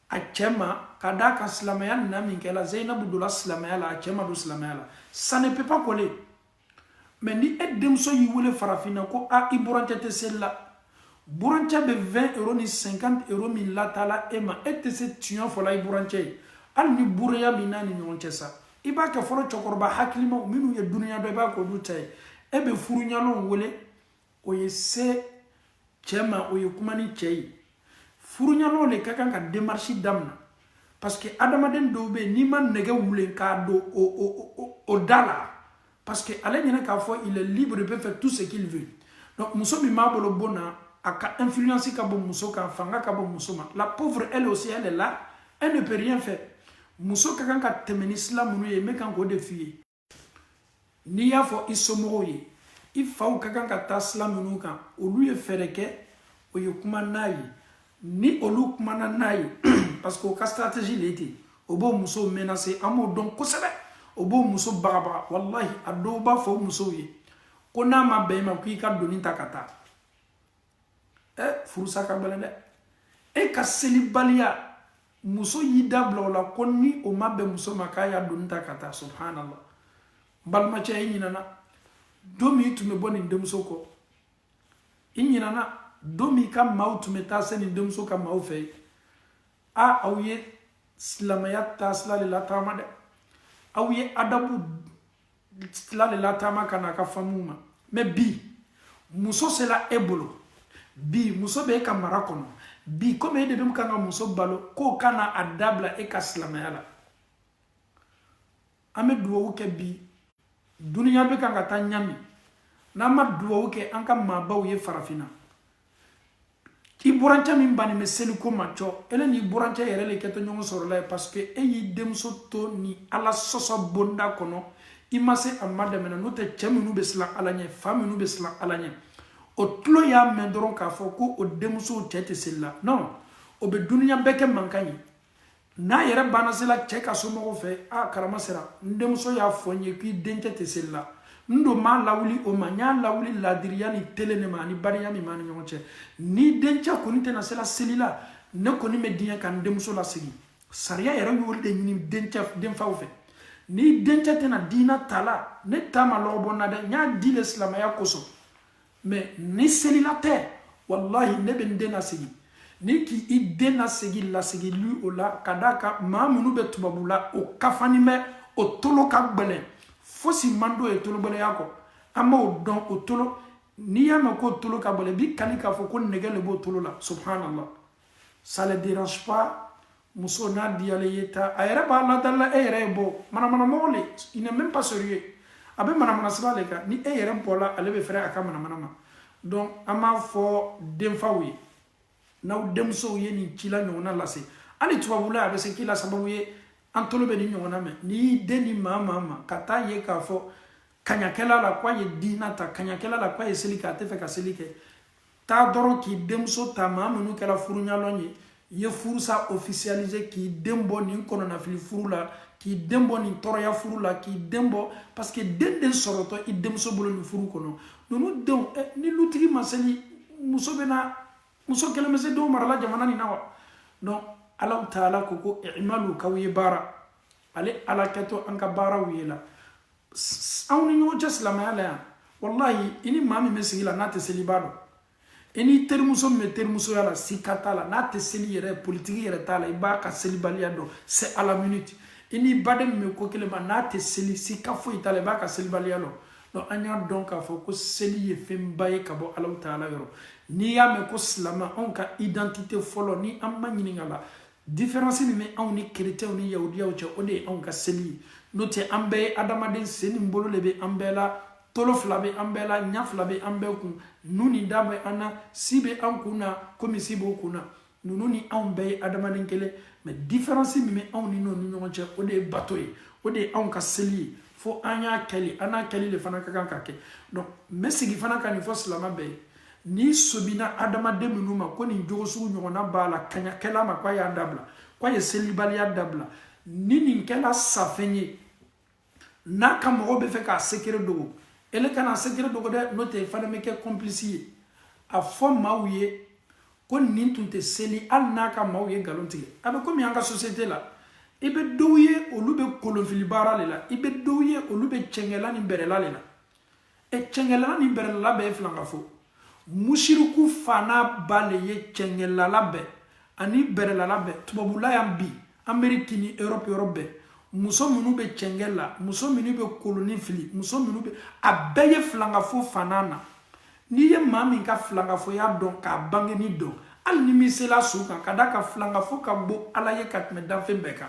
a cɛ ma ka d'a kan silamɛya nana min kɛla Zainabu donna silamɛya la a cɛ ma don silamɛya la ça ne peut pas coller mais ni e denmuso y'i wele farafinna ko i burancɛ tɛ seli la burancɛ bɛ 20 € ni 50 € min latala e ma e tɛ se tiɲɛ fɔla i burancɛ ye hali ni bureya min n'a ni ɲɔgɔn cɛ sa i b'a kɛ fɔlɔ cɛkɔrɔba hakilimaw minnu ye duniya dɔ i b'a k'olu ta ye e bɛ furuɲɛlenw wele o ye se cɛ ma o ye kuma ni cɛ ye furuɲɛlenw de ka kan ka démarche damina parce que adamaden dɔw bɛ yen n'i ma nɛgɛ wule k'a don o da la parce que ale ɲɛna k'a fɔ il est libre il peut faire tout ce qu'il veut Donc muso mi ma bolo bona aka influence ka bo muso ka fanga ka bo muso ma. La pauvre elle aussi elle est là, elle ne peut rien faire. Muso ka kan ka temeni islam nu ye me kan ko defier. Ni ya fo isomo ye. I faw ka kan ka ta islam nu kan olu ye fereke o ye kuma nayi. Ni olu kuma nayi parce que ka stratégie l'été. Obo muso menacé amo donc ko sebe. Obo muso bagaba wallahi adoba fo muso ye. Kona ma be ma ki ka doni takata. Furusa ka balende. E ka selibalia muso yida blola konni o ma be muso makaya doni takata subhanallah. Balma cha yinana domi tume boni ndemso ko. Yinana domi ka mautu metase ni ndemso ka maufe. A awye slamayat tasla la tamade. Awye adabu la la tama kana ka famuma. Mais bi muso sela ebolo. Bi muso be ka marakono. Bi comme ede dum kanga muso balo ko kana adabla e ka slamayala. Ame duwo ke bi dunia be kanga ta nyami. Na ma duwo ke anka mabaw ye farafina. I burancha min bani me seli ko macho ele ni burancha yere le keto nyongo soro la parce que e yi demso to ni ala soso bonda kono imase amada mena no te chaminu besla alanye faminu besla alanye o tlo ya mendron ka foko o demso tete sella non o be dunia beke mankani na yere bana sela cheka somo fe a karama sera ndemso ya fonye ki dente te sella ndo ma lawuli o ma nya lawuli ladiriya ni telene ma ni bariya mi ma ni nyonche ni dencha koni te na sela selila ne koni me diya kan demso la sigi sariya yere yo de ni dencha den fawfe ni dencha te na dina tala ne tama lobo na de nya dile islam ya koso mais ni selila te wallahi ne ben dena sigi ni ki i dena sigi la sigi lui o la kadaka ma munu be tubabula o kafani me o tolo ka gbele fosi mando e tolo bele yako ama o don o tolo ni ya ma ko tolo ka bele bi kali ka fo ko negele bo tolo la subhanallah ça le dérange pas muso na diale yeta ayra ba la dalla ere bo mana mole il n'est même pas sérieux abe mana sala le ka ni ere pola ale be frère aka mana donc ama fo demfawi na demso ye ni kila nyona lase ani tubabula abe se kila sababu ye antolo be ni nyona me ni deni mama kata ye ka fo kanyakela la kwa ye dinata kanyakela la kwa ye selika te fe ka selike ta doro ki demso ta mamunu kala furunya lonye ye furusa officialiser ki dembo ni kono na fili furula ki dembo ni toroya furula ki dembo parce que denden soroto I demso bolo ni furu kono nonu dem ni lutigi maseli muso bena muso kele mese do marala jamana ni nawa donc Allah taala ko i'malu kawiye bara ale ala kato anka bara wiyela awni nyo jaslama ala wallahi ini mami mesigila nate selibado ini termuso me termuso yala sikatala nate seli yere politique yere tala iba ka selibali ado c'est à la minute ini badem me ko kelema nate seli sikafo itala iba ka selibali alo donc anya donc afo ko seli ye fembaye kabo Allah taala yoro ni ya me ko slama onka identité folo ni amma nyiningala différence ni me on ni chrétien ni yaoudia o ode on ka seli note ambe adamaden seni mbolo lebe ambela tolof labe ambela nyaf labe ambeku nuni dabe ana sibe ankuna komi sibo kuna nuni ambe adamaden kele mais différence ni me on ni non nyonche ode batoy ode on ka seli fo anya kali ana kali le fana kan kake donc mesigi fana kan fo slama be ni sobina adama demunuma ko ni jogosu nyona bala kanya kala ma kwa ya dabla kwa ye selibali ya dabla ni kala safenye na kamo be fe ka sekere dogo ele kana sekere dogo de note fana meke complice a fo mawye ko ni tunte seli al na ka mawye galontige abe ko mi anga société la ibe douye olube kolofili bara lela ibe douye olube chengela ni berela lela e chengela ni berela be flanga fo mushiriku fana bale ye chengela labe ani berela labe tubabula yambi Ameriki ni Europe muso minu be chengela muso minu be koloni fili muso minu be abeye flanga fo fanana ni ye mami ka flanga fo ya don ka bange ni do al ni misela suka kada ka flanga fo ka bo ala ye katme danfe beka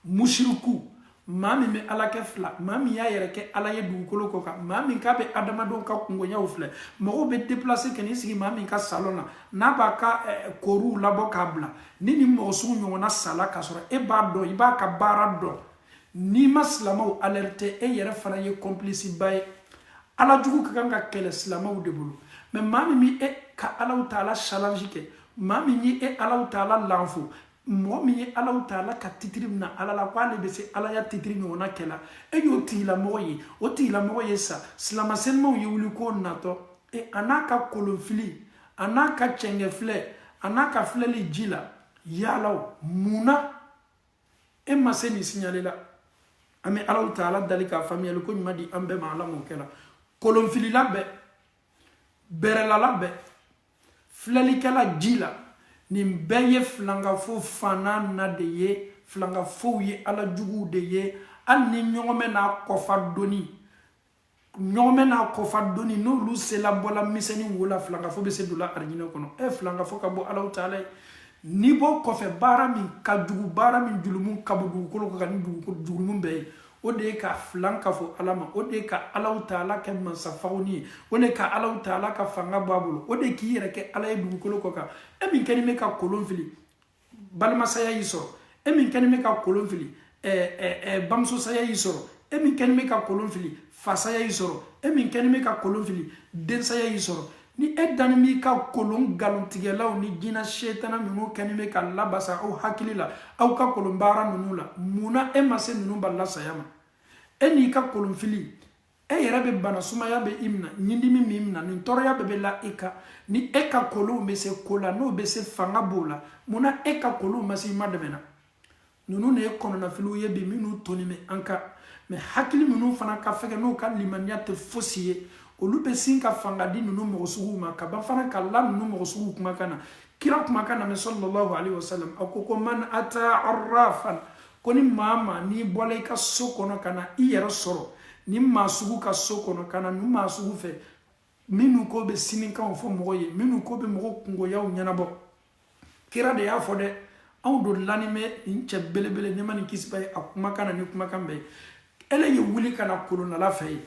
mushiriku maa min bɛ ala kɛ fila maa min y'a yɛrɛ kɛ ala ye dugukolo kɔ kan maa min k'a bɛ adamadenw ka kungoyaw filɛ mɔgɔw bɛ déplacer ka n'i sigi maa min ka salon na n'a b'a ka koruw labɔ k'a bila ni nin mɔgɔ sugu ɲɔgɔnna sala k'a sɔrɔ e b'a dɔn i b'a ka baara dɔn n'i ma silamɛw alerte e yɛrɛ fana ye complice ba ye ala jugu ka kan ka kɛlɛ silamɛw de bolo mais maa min bɛ e ka alaw taala challenge kɛ maa min ye e alaw taala lanfo mɔgɔ min ye alaw taala ka titiri mina ala la k'ale bɛ se ala ya titiri ɲɔgɔnna kɛla e y'o tigilamɔgɔ ye o tigilamɔgɔ ye sa silamasɛnnimaw ye wuli ko natɔ a n'a ka kolonfili a n'a ka cɛngɛfilɛ a n'a ka filɛli ji la yalaw munna e ma se nin signalé la an bɛ alaw taala dali k'a faamuyali ko ɲuman di an bɛɛ ma ala m'o kɛla kolonfilila bɛɛ bɛrɛlala bɛɛ filɛlikɛla ji la nin bɛɛ ye filangafo fana na de ye filangafow ye ala juguw de ye hali ni ɲɔgɔmɛ n'a kɔfa doni n'olu sela bɔla misɛnnin wo la filangafo bɛ se don la arijinɛ kɔnɔ filangafo ka bɔ alaw taala ye ni bɔ kɔfɛ baara min ka jugu baara min julumu ka bɔ dugukolo kan ni julumu bɛɛ ye o de ye ka filan ka fɔ ala ma o de ye ka alaw taala kɛ mansafagoni ye o de ye ka alaw taala ka fanga bɔ a bolo o de k'i yɛrɛ kɛ ala ye dugukolo kɔ kan e min kɛni bɛ ka kolon fili balimasaya y'i sɔrɔ e min kɛni bɛ ka kolon fili bamusosaya y'i sɔrɔ e min kɛni bɛ ka kolon fili fasaya y'i sɔrɔ e min kɛni bɛ ka kolon fili densaya y'i sɔrɔ ni e dani b'i ka kolon nkalontigɛlaw ni jinɛ setana ninnu kɛni bɛ ka labasa aw hakili la aw ka kolon baara ninnu la munna e ma se ninnu bala saya ma e n'i ka kolon fili e yɛrɛ bɛ bana sumaya bɛ i minɛ ɲindimi min minɛ nin tɔɔrɔya bɛɛ bɛ la e kan ni e ka kolonw bɛ se ko la n'o bɛ se fanga b'o la munna e ka kolonw ma se i ma dɛmɛ na ninnu de ye kɔnɔnafiliw ye bi minnu toni bɛ an kan mais hakili minnu fana ka fɛgɛ n'o ka limaniya tɛ fosi ye olu bɛ sin ka fanga di ninnu mɔgɔ suguw ma ka ban fana ka la ninnu mɔgɔ suguw kumakan na kira kumakan na mɛ sallallahu alaihi wasallam a ko man ata arrafan ko ni maa n'i bɔla i ka so kɔnɔ ka na i yɛrɛ sɔrɔ ni maa sugu ka so kɔnɔ ka na nin maa sugu fɛ minnu ko bɛ sinikanw fɔ mɔgɔ ye minnu ko bɛ mɔgɔ kungoyaw ɲɛnabɔ kira de y'a fɔ dɛ anw do lani bɛ nin cɛ belebele ne ma nin kisiba ye a kumakan na ni kumakan bɛɛ ye ele ye wuli ka na kolonlala fɛ ye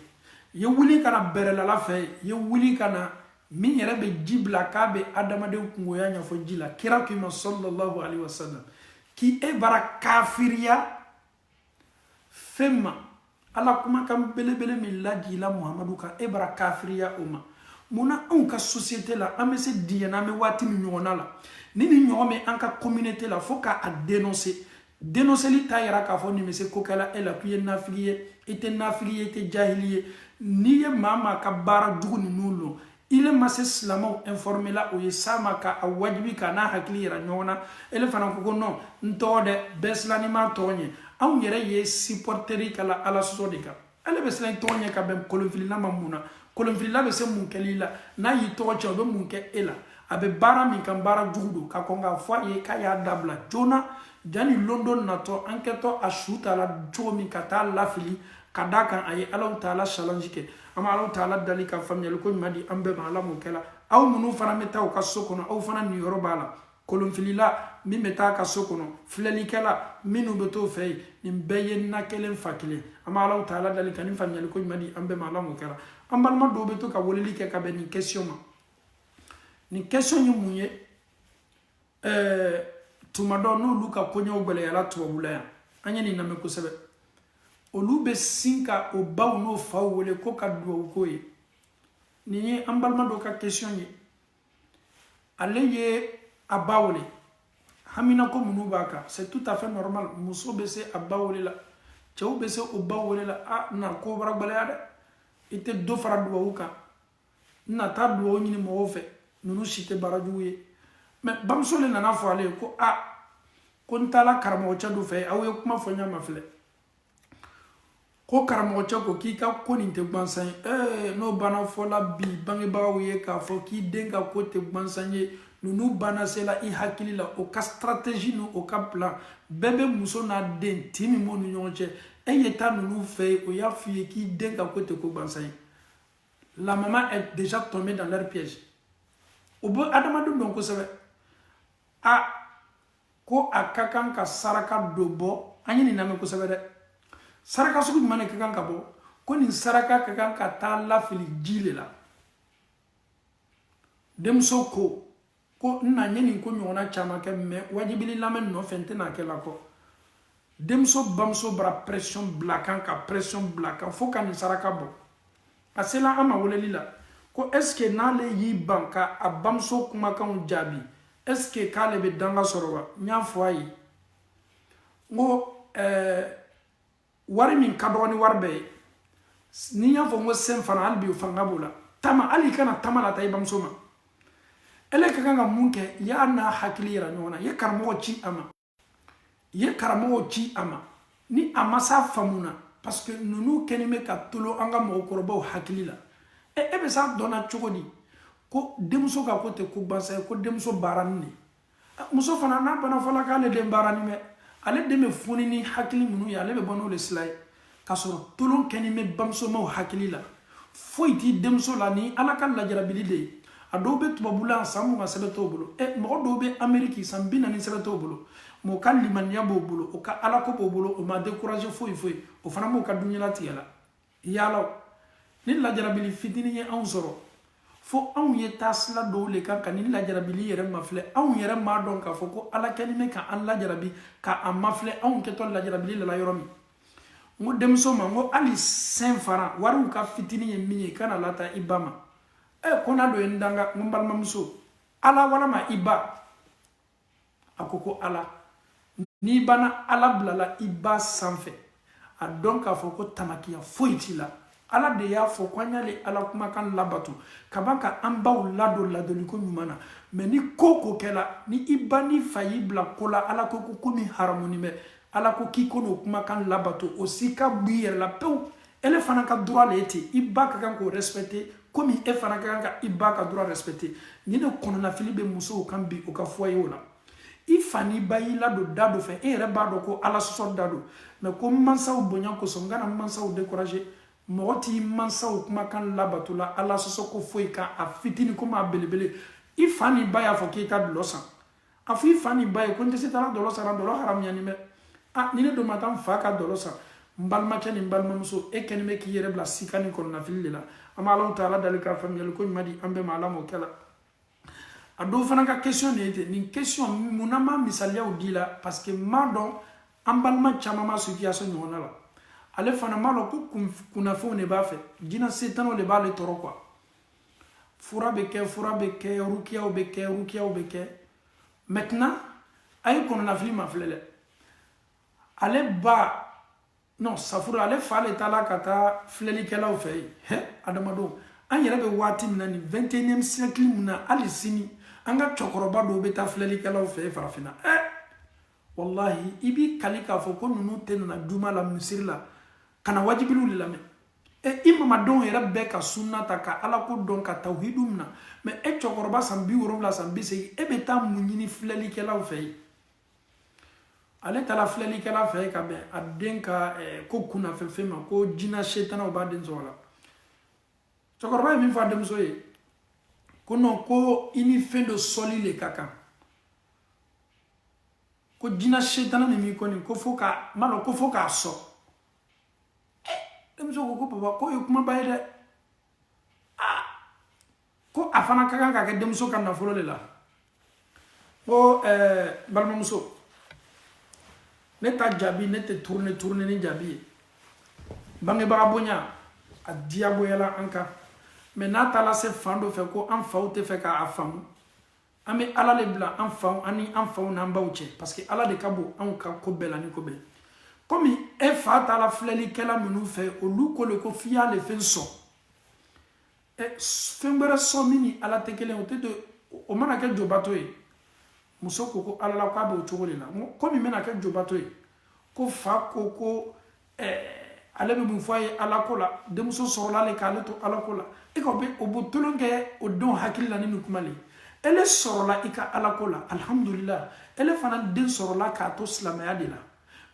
ye wuli ka na bɛrɛlala fɛ ye ye wuli ka na min yɛrɛ bɛ ji bila k'a bɛ adamaden kungoya ɲɛfɔ ji la kira k'i ma sallallahu alaihi wasallam k'i e bara kafiriya fɛn ma ala kumakan belebele min lajila muhamadu kan e bara kafiriya o ma munna anw ka société la an bɛ se diɲɛ an bɛ waati min ɲɔgɔnna la ni nin ɲɔgɔn bɛ an ka communauté la fo k'a dénoncer dénonceli t'a yira k'a fɔ nin bɛ se ko kɛla e la k'i ye nafigi ye i tɛ nafigi ye i tɛ jahili ye n'i ye maa ka baara jugu ninnu lɔn ile ma se silamɛw informé la o ye s'a ma ka a wajibi k'a n'a hakili yira ɲɔgɔn na ele fana ko non n tɔgɔ dɛ bɛɛ silanni m'a tɔgɔ ɲɛ anw yɛrɛ ye supporteri kala ala sɔsɔ de kan ale bɛ silan tɔgɔ ɲɛ ka bɛn kolonfilila ma mun na kolonfilila bɛ se mun kɛli la n'a y'i tɔgɔ cɛ o bɛ mun kɛ e la a bɛ baara min kan baara jugu don ka kɔn k'a fɔ a ye k'a y'a dabila joona jani london natɔ an kɛtɔ a su ta la cogo min ka taa lafili ka d'a kan a ye alaw taala challenge kɛ an bɛ alaw taala dali ka faamuyali ko ɲuman di an bɛɛ ma ala m'o kɛla aw minnu fana bɛ taa u ka so kɔnɔ aw fana niyɔrɔ b'a la kolonfilila min bɛ taa ka so kɔnɔ filɛlikɛla minnu bɛ t'o fɛ yen nin bɛɛ ye na kelen fa kelen an bɛ alaw taala dali ka nin faamuyali ko ɲuman di an bɛɛ ma ala m'o kɛla an balima dɔw bɛ to ka weleli kɛ ka bɛn nin question ma nin question ye mun ye tuma dɔ n'olu ka kɔɲɔw gɛlɛyara tubabula yan an ye nin lamɛn kosɛbɛ olu bɛ sin ka o baw n'o faw wele ko ka duwawu ko ye nin ye an balima dɔ ka question ye ale ye a ba wele hamina ko minnu b'a kan c'est tout à fait normal muso bɛ se a ba wele la cɛw bɛ se o ba wele la a na ko bara gɛlɛya dɛ i tɛ dɔ fara duwawu kan n na taa duwawu ɲini mɔgɔw fɛ ninnu si tɛ baara jugu ye mais bamuso le nana fɔ ale ye ko a ko n taala karamɔgɔcɛ dɔ fɛ aw ye kuma fɔ ɲama filɛ ko karamɔgɔcɛ ko k'i ka ko nin tɛ gansan ye n'o banna fɔla bi bangebagaw ye k'a fɔ k'i den ka ko tɛ gansan ye ninnu banna sela i hakili la o ka stratégie n'o ka plan bɛɛ bɛ muso n'a den tin min b'o ni ɲɔgɔn cɛ e ye taa ninnu fɛ yen o y'a f'i ye k'i den ka ko tɛ ko gansan ye la maman est déjà tombée dans leur piège o bɛ adamadenw dɔn kosɛbɛ ko a ka kan ka saraka dɔ bɔ an ye nin lamɛn kosɛbɛ dɛ saraka sugu jumɛn ka kan ka bɔ ko nin saraka ka kan ka taa lafili ji le la denmuso ko na nye nin ko ɲɔgɔnna caman kɛ mais wajibili lamɛn nɔfɛ n tɛna kɛ la kɔ denmuso bamuso bara pression bila kan ka pression bila kan fo ka nin saraka bɔ a sela an ma weleli la ko est ce que n'ale y'i ban ka a bamuso kumakanw jaabi est ce que k'ale bɛ danga sɔrɔ wa n y'a fɔ a ye n ko wari min ka dɔgɔ ni wari bɛɛ ye ni n y'a fɔ n ko sen fana hali bi o fanga b'o la tama hali kana tama la taa i bamuso ma ele ka kan ka mun kɛ y'a n'a hakili yira ɲɔgɔn na i ye karamɔgɔ ci a ma ni a ma s'a faamu na parce que ninnu kɛlen bɛ ka tolo an ka mɔgɔkɔrɔbaw hakili la e bɛ s'a dɔnna cogo di ko denmuso ka ko tɛ ko gansan ye ko denmuso baaranin de muso fana n'a bana fɔla k'ale den baaranin bɛ ale den bɛ foni ni hakili minnu ye ale bɛ bɔ n'o de sira ye k'a sɔrɔ tolon kɛlen bɛ bamusomaw hakili la foyi t'i denmuso la ni ala ka lajarabili de ye a dɔw bɛ tubabula san 20 sɛbɛn t'o bolo mɔgɔ dɔw bɛ ameriki san 40 sɛbɛn t'o bolo mais o ka limaniya b'o bolo o ka alako b'o bolo o ma découragé foyi o fana b'o ka duɲalatigɛ la yalaw ni lajarabili fitinin ye anw sɔrɔ fo anw ye taasila dɔw le kan ka ni lajarabili yɛrɛ mafilɛ anw yɛrɛ m'a dɔn k'a fɔ ko ala kɛlen bɛ ka an lajarabi ka an mafilɛ anw kɛtɔ lajarabili la yɔrɔ min n ko denmuso ma n ko hali sen fara wariw ka fitinin ye min ye kana lata i ba ma ko n'a dɔ ye n danga n ko n balimamuso ala walama i ba a ko ala n'i banna ala bilala i ba sanfɛ a dɔn k'a fɔ ko tamakiya foyi t'i la ala de y'a fɔ ko an y'ale ala kumakan labato ka ban ka an baw ladon ladoliko ɲuman na mais ni ko kɛla ni i ba ni fa y'i bila ko la ala ko min haramuni bɛ ala ko k'i ko n'o kumakan labato o si ka bɔ i yɛrɛ la pewu ele fana ka droit le ye ten i ba ka kan k'o respecter komi e fana ka kan ka i ba ka droit respecter ni ne kɔnɔnafili bɛ musow kan bi o ka fɔ ye o la i fa ni ba y'i ladon da dɔ fɛ e yɛrɛ b'a dɔn ko ala sɔsɔ da don mais ko mansaw bonya kosɔn n kana mansaw décourager mɔgɔ t'i mansaw kumakan labato la ala sɔsɔ ko foyi kan a fitinin komi a belebele i fa ni ba y'a fɔ k'i ka dɔlɔ san a fɔ i fa ni ba ye ko n tɛ se taa dɔlɔ san dɔlɔ haramuyani bɛ ni ne don ma taa n fa ka dɔlɔ san n balimakɛ ni n balimamuso e kɛlen bɛ k'i yɛrɛ bila sika ni kɔnɔnafili de la an bɛ alaw ta ala dali ka faamuyali ko ɲuman di an bɛɛ ma ala m'o kɛ la a dɔw fana ka question de ye ten nin question munna ma misaliyaw di la parce que m'a dɔn an balima caman ma situation ɲɔgɔnna la ale fana m'a dɔn ko kunnafenw de b'a fɛ jinɛ setanaw de b'ale tɔɔrɔ quoi fura bɛ kɛ rukiyaw bɛ kɛ maintenant a ye kɔnɔnafili ma filɛ dɛ ale ba non safura ale fa ale taala ka taa filɛlikɛlaw fɛ yen adamadenw an yɛrɛ bɛ waati min na nin 21e siècle min na hali sini an ka cɛkɔrɔba dɔw bɛ taa filɛlikɛlaw fɛ yen farafinna wallahi i b'i kali k'a fɔ ko ninnu tɛ nana juma la misiri la kana wajibiliw de lamɛn i mamadenw yɛrɛ bɛɛ ka sunna ta ka ala ko dɔn ka tawhidu minɛ mais e cɛkɔrɔba san 70 san 80 e bɛ taa mun ɲini filɛlikɛlaw fɛ yen ale taara filɛlikɛla fɛ yen ka bɛn a den ka ko kunnafɛnfɛn ma ko jinɛ setanaw b'a den sɔrɔ la cɛkɔrɔba ye min fɔ a denmuso ye ko non ko i ni fɛn dɔ sɔli le ka kan ko jinɛ setana min b'i kɔni ko fo k'a ma dɔn ko fo k'a sɔn denmuso ko papa ko ye kumaba ye dɛ ko a fana ka kan ka kɛ denmuso ka nafolo de la ko balimamuso ne ta jaabi ne tɛ tourner ni jaabi ye bangebaga bonya a diyagoyala an kan mais n'a taara se fan dɔ fɛ ko an faw tɛ fɛ k'a faamu an bɛ ala le bila an faw ani an faw n'an baw cɛ parce que ala de ka bon anw ka ko bɛɛ la ni ko bɛɛ komi e fa taara filɛlikɛla minnu fɛ olu ko le ko f'i y'ale fɛn sɔn fɛn wɛrɛ sɔn min ni ala tɛ kelen o mana kɛ jobato ye muso ko ala la k'a b'o cogo de la komi bɛna kɛ jobato ye ko fa ko ale bɛ mun fɔ a ye ala ko la denmuso sɔrɔla ale k'ale to ala ko la e ka o bɛ tolon kɛ o denw hakili la ni nin kuma le ele sɔrɔla i ka ala ko la alhamdulillah ele fana den sɔrɔla k'a to silamɛya de la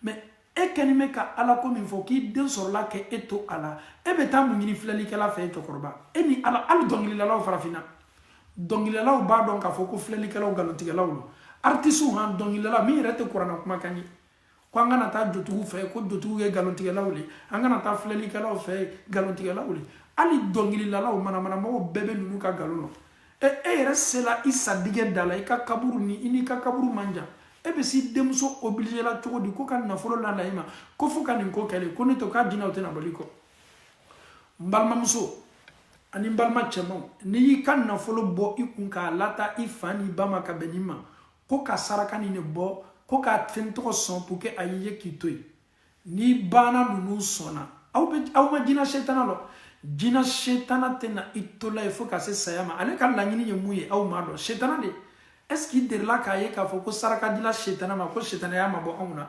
mais e kɛlen bɛ ka ala ko min fɔ k'i den sɔrɔla kɛ e to a la e bɛ taa mun ɲini filɛlikɛla fɛ cɛkɔrɔba e ni ala hali dɔnkilidalaw farafinna dɔnkilidalaw b'a dɔn k'a fɔ ko filɛlikɛlaw nkalontigɛlaw don artiste han dɔnkilidala min yɛrɛ tɛ kuranna kumakan ye ko an kana taa jotugu fɛ ko jotugu ye galontigɛlaw le an kana taa filɛlikɛlaw fɛ galontigɛlaw le hali dɔnkililalaw manamanamɔgɔw bɛɛ bɛ ninnu ka galon nɔ e yɛrɛ sela i sadigɛ da la i ka kaburu ni i n'i ka kaburu man jan e bɛ si denmuso obligé la cogo di ko ka nafolo lada i ma ko fo ka nin ko kɛle ko ne to k'a jinɛw tɛna bɔ i kɔ n balimamuso ani n balima cɛmanw n'i y'i ka nafolo bɔ i kun k'a lata i fa n'i ba ma ka bɛn nin ma ko ka saraka nin de bɔ ko k'a fɛn tɔgɔ sɔn pour que a y'i ye k'i to yen n'i banna ninnu sɔnna aw ma jinɛ setana lɔ jinɛ setana tɛna i to la ye fo ka se saya ma ale ka laɲini ye mun ye aw m'a dɔn setana de est ce qu'il delila k'a ye k'a fɔ ko saraka dila setana ma ko setanaya ma bɔ anw na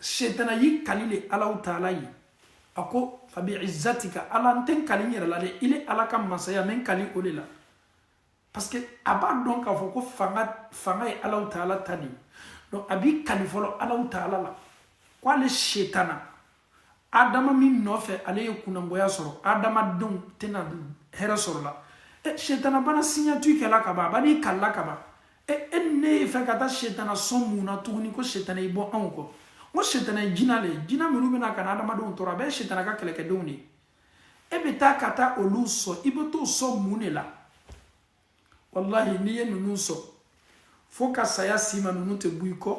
setana y'i kali le alaw taala ye a ko fabi izzatika ala n tɛ n kali n yɛrɛ la dɛ il est ala ka masaya mɛ n kali o de la parce que a b'a dɔn k'a fɔ ko fanga ye alaw taala ta de donc a b'i kali fɔlɔ alaw taala la ko ale setana adama min nɔfɛ ale ye kunnangoya sɔrɔ adamadenw tɛna hɛrɛ sɔrɔ la setana bana signatu kɛla ka ban a b'ani kalila ka ban ne ye fɛ ka taa setana sɔn mun na tuguni ko setana y'i bɔ anw kɔ n ko setana ye jinɛ le ye jinɛ minnu bɛna ka na adamadenw tɔɔrɔ a bɛɛ ye setana ka kɛlɛkɛdenw de ye e bɛ taa ka taa olu sɔn i bɛ t'o sɔn mun de la wallahi n'i ye ninnu sɔn fo ka saya s'i ma ninnu tɛ bɔ i kɔ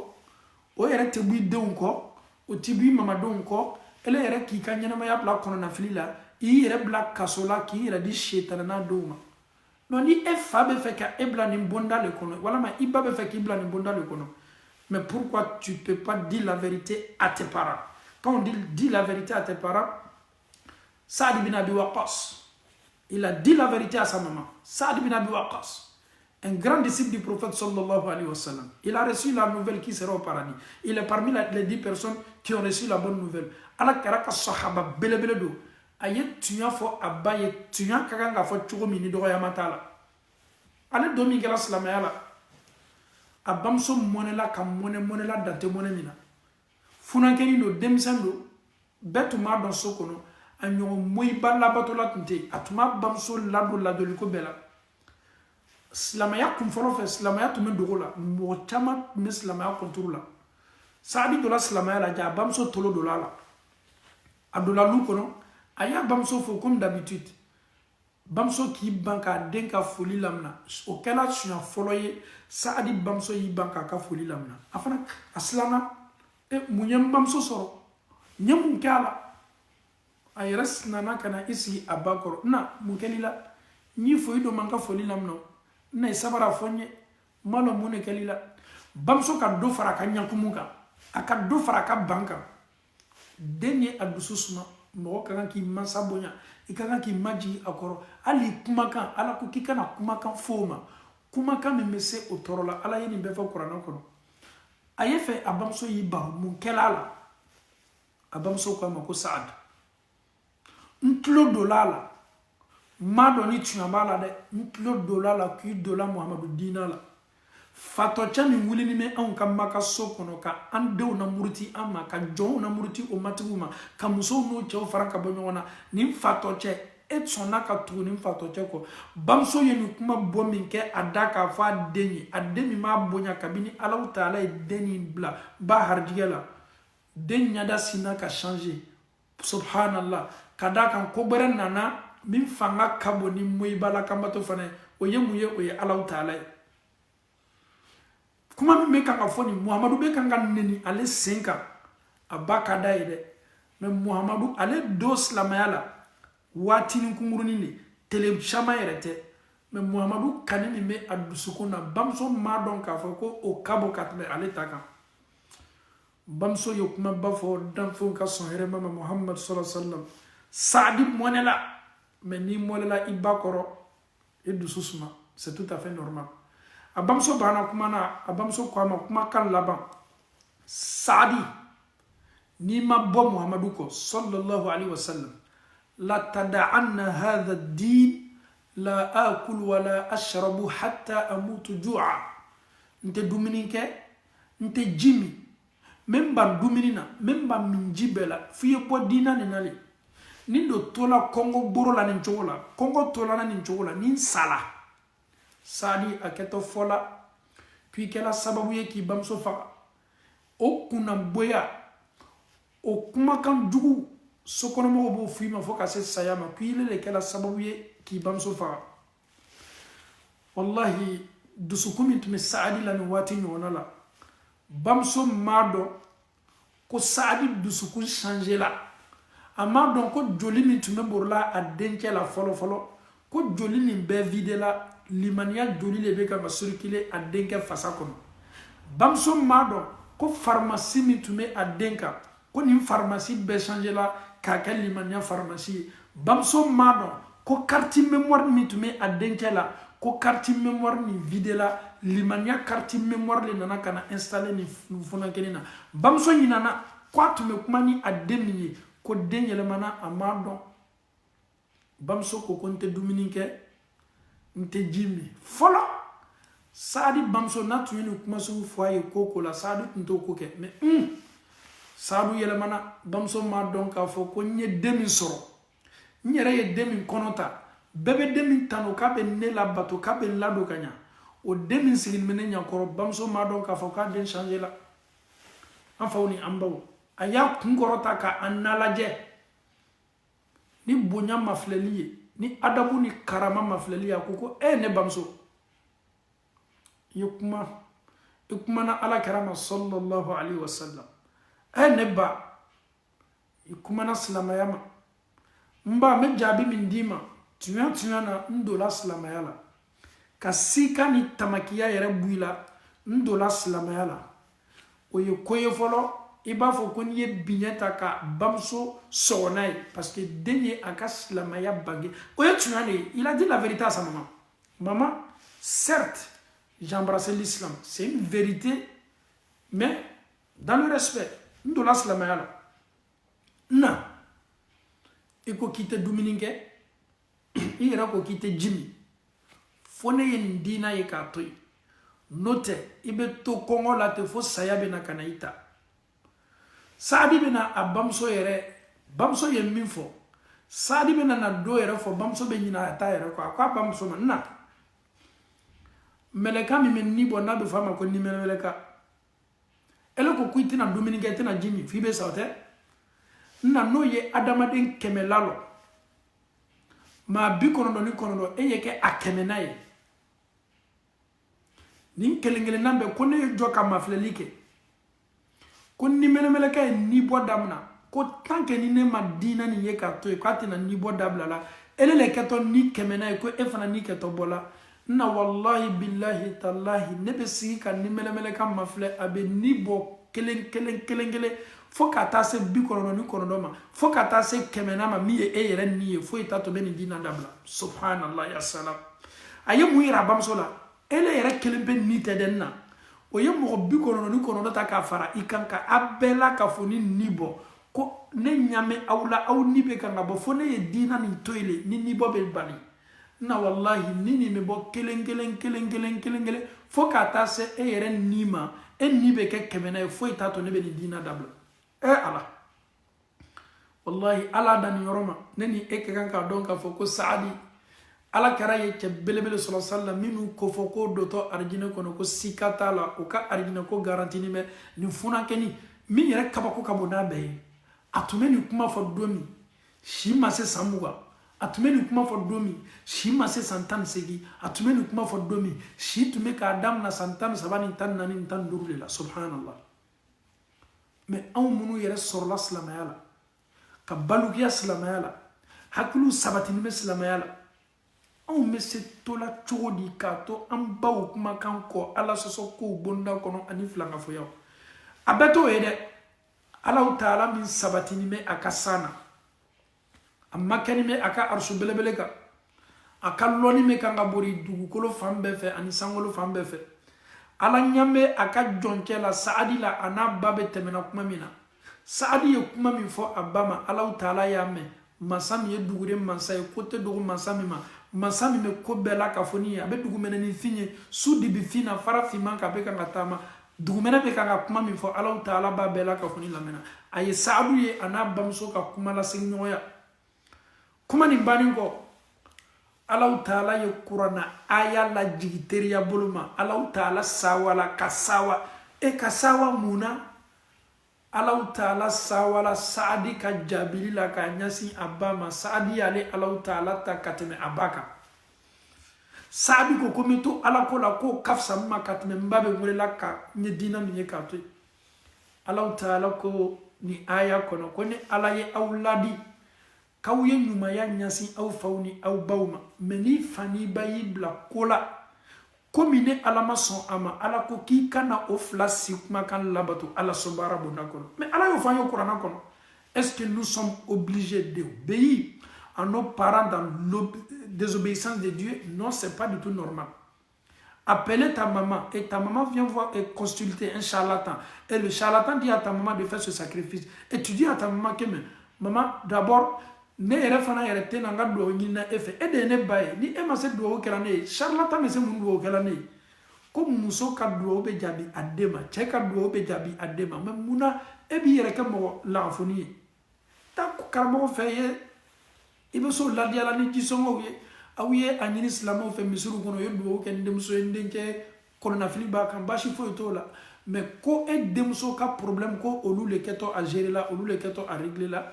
o yɛrɛ tɛ bɔ i denw kɔ o tɛ bɔ i mamadenw kɔ ele yɛrɛ k'i ka ɲɛnamaya bila kɔnɔnafili la i yɛrɛ bila kaso la k'i yɛrɛ di setana n'a denw ma non ni e fa bɛ fɛ ka e bila nin bonda le kɔnɔ walama i ba bɛ fɛ k'i bila nin bonda le kɔnɔ mais pourquoi tu peux pas dire la vérité à tes parents quand on dit la vérité à tes parents Saad bin Abi Waqqas il a dit la vérité à sa maman Saad bin Abi Waqqas un grand disciple du prophète sallallahu alayhi wa sallam il a reçu la nouvelle qui sera au paradis il est parmi les 10 personnes qui ont reçu la bonne nouvelle ala kɛra ka sahaba belebele don a ye tuɲa fɔ a ba ye tuɲa ka kan ka fɔ cogo min ni dɔgɔyama t'a la ale don min kɛra silamɛya la a bamuso mɔnɛla ka mɔnɛla dante mɔnɛ min na funankɛni don denmisɛn don bɛɛ tun b'a dɔn so kɔnɔ a ɲɔgɔn moyiba labatɔla tun tɛ yen a tun b'a bamuso ladon ladoliko bɛɛ la silamɛya kun fɔlɔ fɛ silamɛya tun bɛ dogo la mɔgɔ caman tun bɛ silamɛya kɔnturu la Saadi donna silamɛya la ja a bamuso tolo donna a la a donna lu kɔnɔ a y'a bamuso fo comme d'habitude bamuso k'i ban k'a den ka foli lamina o kɛla siɲɛ fɔlɔ ye Saadi bamuso y'i ban k'a ka foli lamina a fana a silanna mun ye n bamuso sɔrɔ n ye mun kɛ a la a yɛrɛ nana ka na i sigi a ba kɔrɔ na mun kɛl'i la n y'i fo i don ma n ka foli lamina n na ye sabara fɔ n ye n m'a dɔn mun de kɛl'i la bamuso ka dɔ fara a ka ɲakumu kan a ka dɔ fara a ka ban kan den ye a dusu suma mɔgɔ ka kan k'i mansa bonya i ka kan k'i majigi a kɔrɔ hali kumakan ala ko k'i kana kumakan fɔ o ma kumakan min bɛ se o tɔɔrɔ la ala ye nin bɛɛ fɔ kuranɛ kɔnɔ a ye fɛ a bamuso y'i ban mun kɛla a la a bamuso ko a ma ko Saad n tulo donna a la n m'a dɔn ni tiɲɛ b'a la dɛ n tulo donna a la k'i donna Muhamadu diina la fatɔcɛ min wulini bɛ anw ka makaso kɔnɔ ka an denw na muruti an ma ka jɔnw na muruti o matigiw ma ka musow n'o cɛw fara ka bɔ ɲɔgɔn na nin fatɔcɛ e sɔnna ka tugu nin fatɔcɛ kɔ bamuso ye nin kuma bɔ min kɛ a da k'a fɔ a den ye a den min b'a bonya kabini Alahu Taala ye den nin bila ba harijigɛ la den ɲɛda sinna ka changer subhanallah ka d'a kan ko wɛrɛ nana min fanga ka bon ni moyibala kanbatɔ fana ye o ye mun ye o ye Alahu Taala ye kuma min bɛ kan ka fɔ nin Muhamadu bɛ kan ka nɛni ale sen kan a ba ka d'a ye dɛ mais Muhamadu ale don silamɛya la waatinin kunkurunin de tele caman yɛrɛ tɛ mais Muhamadu kani min bɛ a dusukun na bamuso m'a dɔn k'a fɔ ko o ka bɔ ka tɛmɛ ale ta kan bamuso ye kumaba fɔ danfɛnw ka sɔn hɛrɛma ma Muhammad sallallahu alaihi wa sallam Saadi mɔnɛla mais n'i mɔnɛla i ba kɔrɔ i dusu suma c'est tout à fait normal a bamuso banna kuma na a bamuso ko a ma kumakan laban Saadi n'i ma bɔ Muhamadu kɔ sallallahu alaihi wa sallam la tada'anna hadha ad-din la akul wa la ashrabu hatta amutu ju'a n tɛ dumuni kɛ n tɛ ji min n ban dumuni na n ban min ji bɛɛ la f'i ye bɔ diina nin na le ni do tola kɔngɔ boro la nin cogo la kɔngɔ tola na nin cogo la ni sala Saadi a kɛtɔ fɔla puis kɛla sababu ye k'i bamuso faga o kunna boya o kumakan jugu sokɔnɔmɔgɔw b'o f'i ma fo ka se saya ma ko ile de kɛla sababu ye k'i bamuso faga wallahi dusukun min tun bɛ Saadi la nin waati ɲɔgɔnna la bamuso m'a dɔn ko Saadi dusukun changé la a m'a dɔn ko joli min tun bɛ borila a denkɛ la fɔlɔ fɔlɔ ko joli nin bɛɛ vide la limaniya joli de bɛ ka circuler a denkɛ fasa kɔnɔ bamuso m'a dɔn ko pharmacie min tun bɛ a den kan ko nin pharmacie bɛɛ changé la k'a kɛ limaniya pharmacie ye bamuso m'a dɔn ko carte mémoire min tun bɛ a denkɛ la ko carte mémoire nin vide la limaniya carte mémoire le nana ka na installer nin funankɛnin na bamuso ɲinana ko a tun bɛ kuma ni a den min ye ko den yɛlɛmana a m'a dɔn bamuso ko n tɛ dumuni kɛ n tɛ ji min fɔlɔ Saadi bamuso n'a tun ye nin kuma sugu fɔ a ye ko la Saadi tun t'o ko kɛ mais Saadu yɛlɛmana bamuso m'a dɔn k'a fɔ ko n ye den min sɔrɔ n yɛrɛ ye den min kɔnɔ ta bɛɛ bɛ den min tanu k'a bɛ ne labato k'a bɛ n ladon ka ɲa o den min sigilen bɛ ne ɲɛkɔrɔ bamuso m'a dɔn k'a fɔ k'a den changé la an faw ni an baw a y'a kun kɔrɔta ka an nalajɛ ni bonya mafilɛli ye ni adabu ni karama mafilɛli ye a ko ne bamuso i kumana ala kɛra ma sallallahu alaihi wasallam ne ba i kumana silamaya ma n ba n bɛ jaabi min d'i ma tiɲɛ na n donna silamaya la ka sika ni tamakiya yɛrɛ bɔ i la n donna silamaya la o ye ko ye fɔlɔ i b'a fɔ ko n'i ye biɲɛ ta ka bamuso sɔgɔ n'a ye parce que den ye a ka silamaya bange o ye tiɲɛ de ye il a dit la vérité à sa maman maman certes j'ai embrassé l'islam c'est une vérité mais dans le respect n donna silamaya la na i ko k'i tɛ dumuni kɛ i yɛrɛ ko k'i tɛ ji min fo ne ye nin d'i n'a ye k'a to yen n'o tɛ i bɛ to kɔngɔ la ten fo saya bɛ na ka na i ta Saadi bɛ na a bamuso yɛrɛ bamuso ye min fɔ Saadi bɛ na dɔ yɛrɛ fɔ bamuso bɛ ɲinɛ a ta yɛrɛ kɔ a ko a bamuso ma na mɛlɛka min bɛ ni bɔ n'a bɛ fɔ a ma ko nimɛlɛka ele ko i tɛna dumuni kɛ i tɛna ji min f'i bɛ sa o tɛ na n'o ye adamaden 100 la lɔ maa 99 e ye kɛ a 100nan ye nin kelen-kelenna bɛɛ ko ne ye jɔ ka mafilɛli kɛ ko ni mɛlɛmɛlɛkɛ ye ni bɔ damina ko tant que ni ne ma diina nin ye k'a to yen k'a tɛna ni bɔ dabila la ele le kɛtɔ ni 100nan ye ko e fana ni kɛtɔ bɔla na wallahi billahi tallahi ne bɛ sigi ka ni mɛlɛmɛlɛka mafilɛ a bɛ ni bɔ kelen fo ka taa se 99 ma fo ka taa se 100nan ma min ye e yɛrɛ ni ye fo i t'a to bɛ nin diina dabila subhanallah ya salam a ye mun yira a bamuso la ele yɛrɛ kelen bɛ ni tɛ dɛ na o ye mɔgɔ 99 ta k'a fara i kan ka a bɛɛ la ka fɔ ni bɔ ko ne ɲamɛ aw la aw ni bɛ kan ka bɔ fo ne ye diina nin to yen ni bɔ bɛ bali na wallahi ni nin bɛ bɔ kelen fo ka taa se e yɛrɛ ni ma e ni bɛ kɛ 100nan ye fo i t'a to ne bɛ nin diina dabila ala wallahi ala da nin yɔrɔ ma ne ni e ka kan k'a dɔn k'a fɔ ko Saadi ala kɛra ye cɛ belebele sɔrɔ sallam minnu ko fɔ ko dɔtɔ arijinɛ kɔnɔ ko sika t'a la o ka arijinɛ ko garantini bɛ nin funankɛni min yɛrɛ kabako ka bon n'a bɛɛ ye a tun bɛ nin kuma fɔ don min si ma se san 20 a tun bɛ nin kuma fɔ don min si ma se san 18 a tun bɛ nin kuma fɔ don min si tun bɛ k'a daminɛ san 13 ni 14 ni 15 de la subhanallah mais anw minnu yɛrɛ sɔrɔla silamɛya la ka balukiya silamɛya la hakiliw sabatini bɛ silamɛya la anw bɛ se tola cogo di k'a to an baw kumakan kɔ ala sɔsɔ kow bonda kɔnɔ ani filankafoyaw a bɛɛ t'o ye dɛ alaw taala min sabatini bɛ a ka san na a ma kɛni bɛ a ka arisu belebele kan a ka lɔnni bɛ kan ka bori dugukolo fan bɛɛ fɛ ani sankolo fan bɛɛ fɛ ala ɲamɛ a ka jɔncɛ la Saadi la a n'a ba bɛ tɛmɛna kuma min na Saadi ye kuma min fɔ a ba ma alaw taala y'a mɛn masa min ye duguden masa ye ko tɛ dogo masa min ma masa min bɛ ko bɛɛ la ka fɔ nin ye a bɛ dugumɛnɛ ni fin ye su de bɛ fin na fara finman ka bɛ kan ka taama dugumɛnɛ bɛ kan ka kuma min fɔ alaw taala b'a bɛɛ la ka fɔ ni lamɛnna a ye Saadu ye a n'a bamuso ka kuma lasegi ɲɔgɔnya kuma nin bannen kɔ alaw taala ye kuranna aya lajigi teriya bolo ma alaw taala sawala ka sawa ka sawa mun na Allah Ta'ala sawala Saadi ka jabili la ka nyasi abama Saadi ale Allah Ta'ala ta kateme abaka Saadi ko komito ala ko la ko kafsa ma kateme mbabe mure la ka nye dina minye katwe Allah Ta'ala ko ni aya kono kone ala ye awladi kawye nyuma ya nyasi au fauni au bauma meni fani bayi bla kola komine alama son ama ala ko ki kana ofla sikma kan labato ala sobara bonakono mais ala yo fanyo Qur'an kono est-ce que nous sommes obligés d'obéir à nos parents dans désobéissance de Dieu? Non, c'est pas du tout normal. Appelez ta maman et ta maman vient voir et consulter un charlatan et le charlatan dit à ta maman de faire ce sacrifice et tu dis à ta maman que maman d'abord ne yɛrɛ fana yɛrɛ tɛ na n ka duwawu ɲinina e fɛ e de ye ne ba ye ni e ma se duwawu kɛla ne ye charlatan bɛ se mun duwawu kɛla ne ye ko muso ka duwawu bɛ jaabi a den ma cɛ ka duwawu bɛ jaabi a den ma mais munna e b'i yɛrɛ kɛ mɔgɔ lagafoni ye taa karamɔgɔ fɛ ye i bɛ so ladiyala ni jisɔngɔw ye aw ye a ɲini silamɛw fɛ misiriw kɔnɔ o ye duwawu kɛ ni denmuso ye n denkɛ kɔnɔnafili b'a kan baasi foyi t'o la mais ko e denmuso ka problème ko olu le kɛtɔ a gérer la olu le kɛtɔ a régler la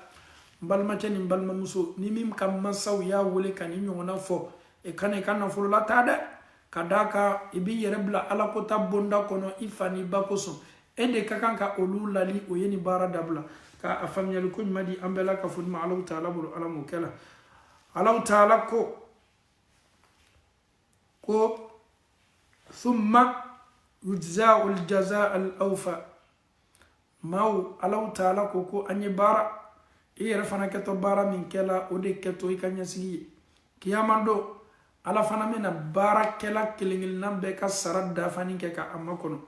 balmacɛ ni balimamuso ni min ka mansaw y'a wele ka ni ɲɔgɔnna fɔ e kana i ka nafolo la taa dɛ ka d'a kan i b'i yɛrɛ bila ala ko ta bonda kɔnɔ i fa ni ba kosɔn e de ka kan ka olu lali o ye ni baara dabila ka a faamuyali ko ɲuman di an bɛɛ la ka foli ma Alahu Ta'ala bolo ala m'o kɛ la Alahu Ta'ala ko thumma yujza'u al-jazaa al-awfa maaw Alahu Ta'ala ko an ye baara i yɛrɛ fana kɛtɔ baara min kɛla o de kɛtɔ i ka ɲɛsigi ye kiyama don ala fana bɛna baara kɛla kelen-kelenna bɛɛ ka sara dafani kɛ ka a makɔnɔ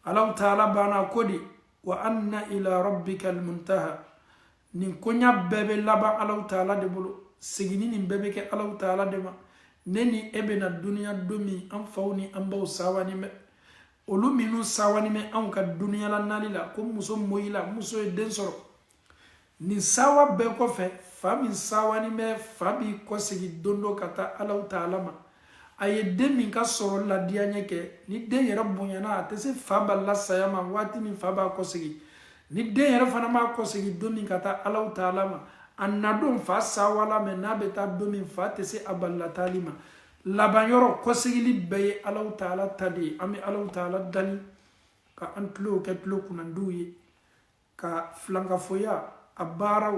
Alahu Ta'ala banna ko di wa anna ila rabbika al-muntaha nin koɲa bɛɛ bɛ laban Alahu Ta'ala de bolo segini nin bɛɛ bɛ kɛ Alahu Ta'ala de ma ne ni e bɛna duniya don min an faw ni an baw sawani mɛ olu minnu sawani mɛ anw ka duniya la nali la ko muso moyila muso ye den sɔrɔ nin sawa bɛɛ kɔfɛ fa min sawani bɛ fa b'i kɔsegi don dɔ ka taa Alahu Ta'ala ma a ye den min ka sɔrɔ ladiya ɲɛ kɛ ni den yɛrɛ bonyana a tɛ se fa ba lasaya ma waati min fa b'a kɔsegi ni den yɛrɛ fana b'a kɔsegi don min ka taa Alahu Ta'ala ma a nadon fa sawala mɛ n'a bɛ taa don min fa tɛ se a ballatali ma laban yɔrɔ kɔsegili bɛɛ ye Alahu Ta'ala ta de ye an bɛ Alahu Ta'ala dali ka an tulo kɛ tulo kunnandiw ye ka filankafoya a baaraw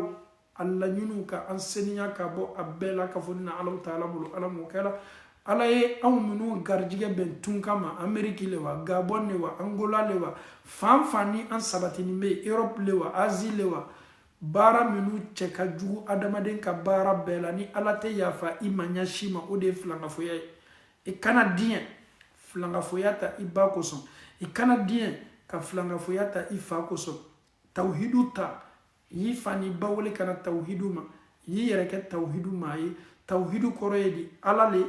a laɲiniw ka an seniya ka bɔ a bɛɛ la ka fɔ ni na Alahu Ta'ala bolo ala m'o kɛla ala ye anw minnu garijigɛ bɛn tun kama Ameriki le wa Gabon le wa Angola le wa fan fan ni an sabatini bɛ Europe le wa Asie le wa baara minnu cɛ ka jugu adamaden ka baara bɛɛ la ni ala tɛ yafa i ma ɲɛsi ma o de ye filankafoya ye i kana diɲɛ filankafoya ta i ba kosɔn i kana diɲɛ ka filankafoya ta i fa kosɔn tawhidu ta yi fani ba wele kana tawhidu ma yi yɛrɛ kɛ tawhidu maa ye tawhidu kɔrɔ ye di ala le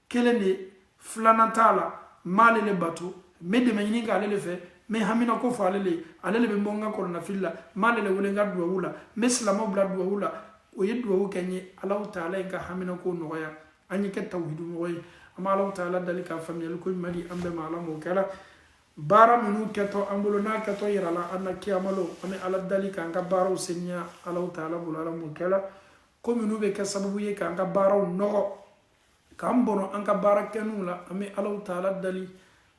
kelen de filanan t'a la m'ale le bato n bɛ dɛmɛ ɲini k'ale le fɛ n bɛ hamina ko fɔ ale le bɛ bɔ n ka kɔlɔnnafili la m'ale le wele n ka duwawu la n bɛ silamɛw bila duwawu la o ye duwawu kɛ n ye Alahu Ta'ala ye n ka hamina ko nɔgɔya an ye kɛ tawhidu mɔgɔ ye an bɛ Alahu Ta'ala dali ka faamuyali ko ɲuman di an bɛɛ ma ala m'o kɛla baara minnu kɛtɔ an bolo n'a kɛtɔ yira la an na kiyama lo an bɛ ala dali k'an ka baaraw seniya Alahu Ta'ala bolo ala m'o kɛla ko minnu bɛ kɛ sababu ye k'an ka baaraw nɔgɔ k'an bɔnɔ an ka baara kɛniw la an bɛ Alahu Ta'ala dali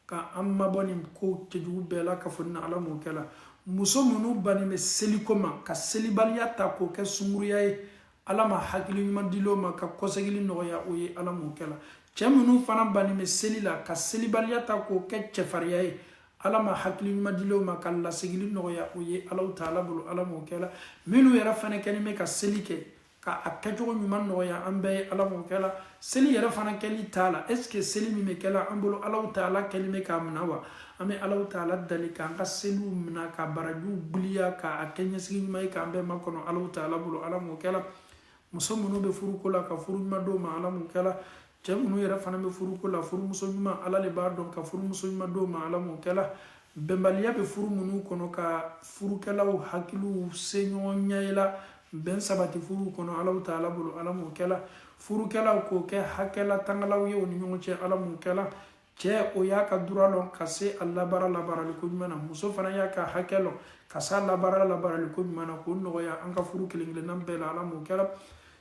k'an mabɔ nin ko cɛjugu bɛɛ la ka fɔ ni ala m'o kɛla muso minnu bannen bɛ seliko ma ka selibaliya ta k'o kɛ sunkuruya ye ala ma hakili ɲuman dil'o ma ka kɔsegili nɔgɔya o ye ala m'o kɛla cɛ minnu fana bannen bɛ seli la ka selibaliya ta k'o kɛ cɛfariya ye ala ma hakili ɲuman dil'o ma ka lasegili nɔgɔya o ye Alahu Ta'ala bolo ala m'o kɛla minnu yɛrɛ fana kɛlen bɛ ka seli kɛ ka a kɛcogo ɲuman nɔgɔya an bɛɛ ye ala m'o kɛla seli yɛrɛ fana kɛli t'a la est ce que seli min bɛ kɛla an bolo Alahu Ta'ala kɛlen bɛ k'a minɛ wa an bɛ Alahu Ta'ala dali k'an ka seliw minɛ ka barajiw biliya k'a kɛ ɲɛsigi ɲuman ye k'an bɛɛ makɔnɔ Alahu Ta'ala bolo ala m'o kɛla muso minnu bɛ furuko la ka furu ɲuman d'o ma ala m'o kɛla cɛ minnu yɛrɛ fana bɛ furuko la furumuso ɲuman ala le b'a dɔn ka furumuso ɲuman d'o ma ala m'o kɛla bɛnbaliya bɛ furu minnu kɔnɔ ka furukɛlaw hakiliw se ɲɔgɔn ɲɛ la bɛn sabati furu kɔnɔ Alahu Ta'ala bolo ala m'o kɛla furukɛlaw k'o kɛ hakɛla tangalaw ye o ni ɲɔgɔn cɛ ala m'o kɛla cɛ o y'a ka dura lɔn ka se a labarali ko ɲuman na muso fana y'a ka hakɛ lɔn ka se a labarali ko ɲuman na k'o nɔgɔya an ka furu kelen kelenna bɛɛ la ala m'o kɛra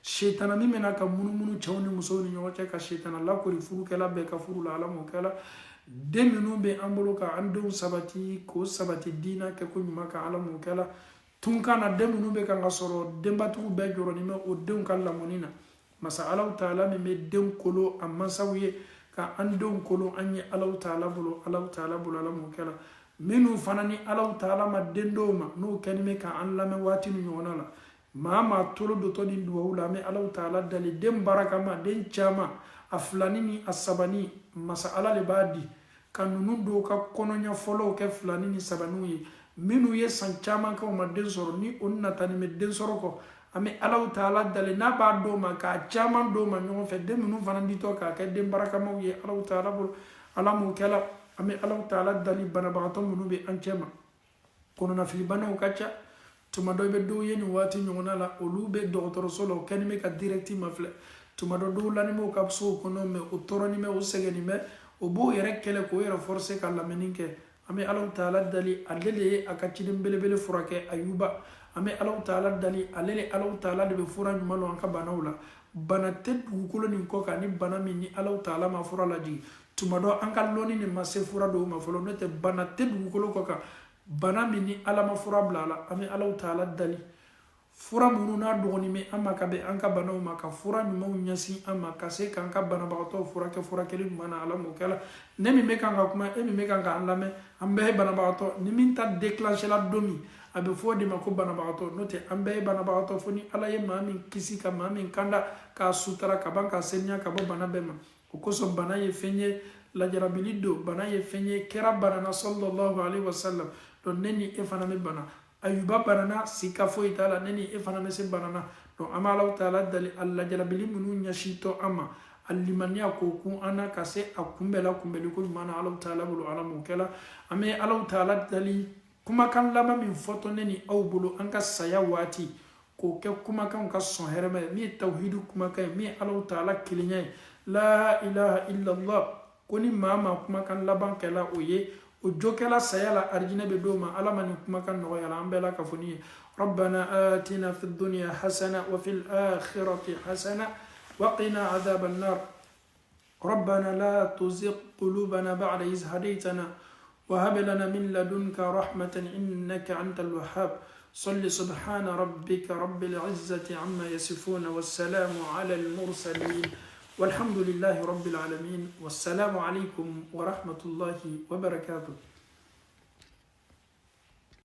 shetana min bɛna ka munumunu cɛw ni musow ni ɲɔgɔn cɛ ka shetana lakori furukɛla bɛɛ ka furu la ala m'o kɛra den minnu bɛ an bolo ka an denw sabati k'o sabati diina kɛ ko ɲuman ka ala m'o kɛra tunkan na den minnu bɛ kan ka sɔrɔ denbatigiw bɛɛ jɔrɔnin bɛ o denw ka lamɔni na masa alaw taala min bɛ denw kolo a mansaw ye ka an denw kolo an ye alaw taala bolo ala m'o kɛra minnu fana ni alaw taala ma den dɔw ma n'o kɛlen bɛ ka an lamɛn waati ni ɲɔgɔnna la maa tolo dɔtɔ ni duwawu la an bɛ alaw taala dali den baraka ma den caman a filani ni a sabani masa ala de b'a di ka ninnu dɔw ka kɔnɔɲɛ fɔlɔw kɛ filani ni sabaniw ye minnu ye san caman kɛ u ma den sɔrɔ ni o natani bɛ den sɔrɔ kɔ an bɛ alaw taala dali n'a b'a dɔw ma k'a caman dɔw ma ɲɔgɔn fɛ den minnu fana ditɔ k'a kɛ den barakamaw ye alaw taala bolo ala m'o kɛla an bɛ alaw taala dali banabagatɔ minnu bɛ an cɛ ma kɔnɔnafilibanaw ka ca tuma dɔ i bɛ dɔw ye nin waati ɲɔgɔnna la olu bɛ dɔgɔtɔrɔso la o kɛlen bɛ ka dirɛti ma filɛ tuma dɔ dɔw lanin bɛ ka sow kɔnɔ mɛ o tɔɔrɔnin bɛ o sɛgɛnnin bɛ o b'o yɛrɛ kɛlɛ k'o yɛrɛ forcer ka lamɛnni kɛ an bɛ alaw taala dali ale de ye a ka ciden belebele furakɛ ayuba an bɛ alaw taala dali ale de alaw taala de bɛ fura ɲuman lɔ an ka banaw la bana tɛ dugukolo nin kɔ kan ni bana min ni alaw taala ma fura lajigin tuma dɔ an ka lɔnni nin ma se fura dɔw ma fɔlɔ n'o tɛ bana tɛ dugukolo kɔ kan bana min ni ala ma fura bila a la an bɛ alaw taala dali fura minnu n'a dɔgɔnin bɛ an ma ka bɛn an ka banaw ma ka fura ɲumanw ɲɛsin an ma ka se k'an ka banabagatɔw furakɛ furakɛli ɲuman na ala m'o kɛla ne min bɛ kan ka kuma e min bɛ kan k'an lamɛn an bɛɛ ye banabagatɔ ni min ta déclenché la don min a bɛ fɔ o de ma ko banabagatɔ n'o tɛ an bɛɛ ye banabagatɔ fo ni ala ye maa min kisi ka maa min kanda k'a sutara ka ban ka seniya ka bɔ bana bɛɛ ma o kosɔn bana ye fɛn ye lajarabili don bana ye fɛn ye kɛra banana sallallahu alaihi wasallam donc ne ni e fana bɛ bana ayuba banana sika foyi t'a la ne ni e fana bɛ se banana donc an bɛ alaw taala dali a lajarabili minnu ɲɛsintɔ an ma a limaniya k'o kun an na ka se a kunbɛla kunbɛli ko ɲuman na alaw taala bolo ala m'o kɛla an bɛ alaw taala dali kumakan laban min fɔtɔ ne ni aw bolo an ka saya waati k'o kɛ kumakanw ka sɔn hɛrɛma ye min ye tawhidu kumakan ye min ye alaw taala kelenya ye la ilaha illallah ko ni maa ma kumakan laban kɛla o ye o jokɛla saya la arijinɛ bɛ d'o ma ala ma nin kumakan nɔgɔya la an bɛɛ la ka fɔ ni ye rabbana atina fi dunya hasana wa fil akhirati hasana wa qina adhaban nar rabbana la tuzigh qulubana ba'da iz hadaytana wa hab lana min ladunka rahmatan innaka antal wahhab صل سبحان ربك رب العزة عما يصفون والسلام على المرسلين والحمد لله رب العالمين والسلام عليكم ورحمة الله وبركاته.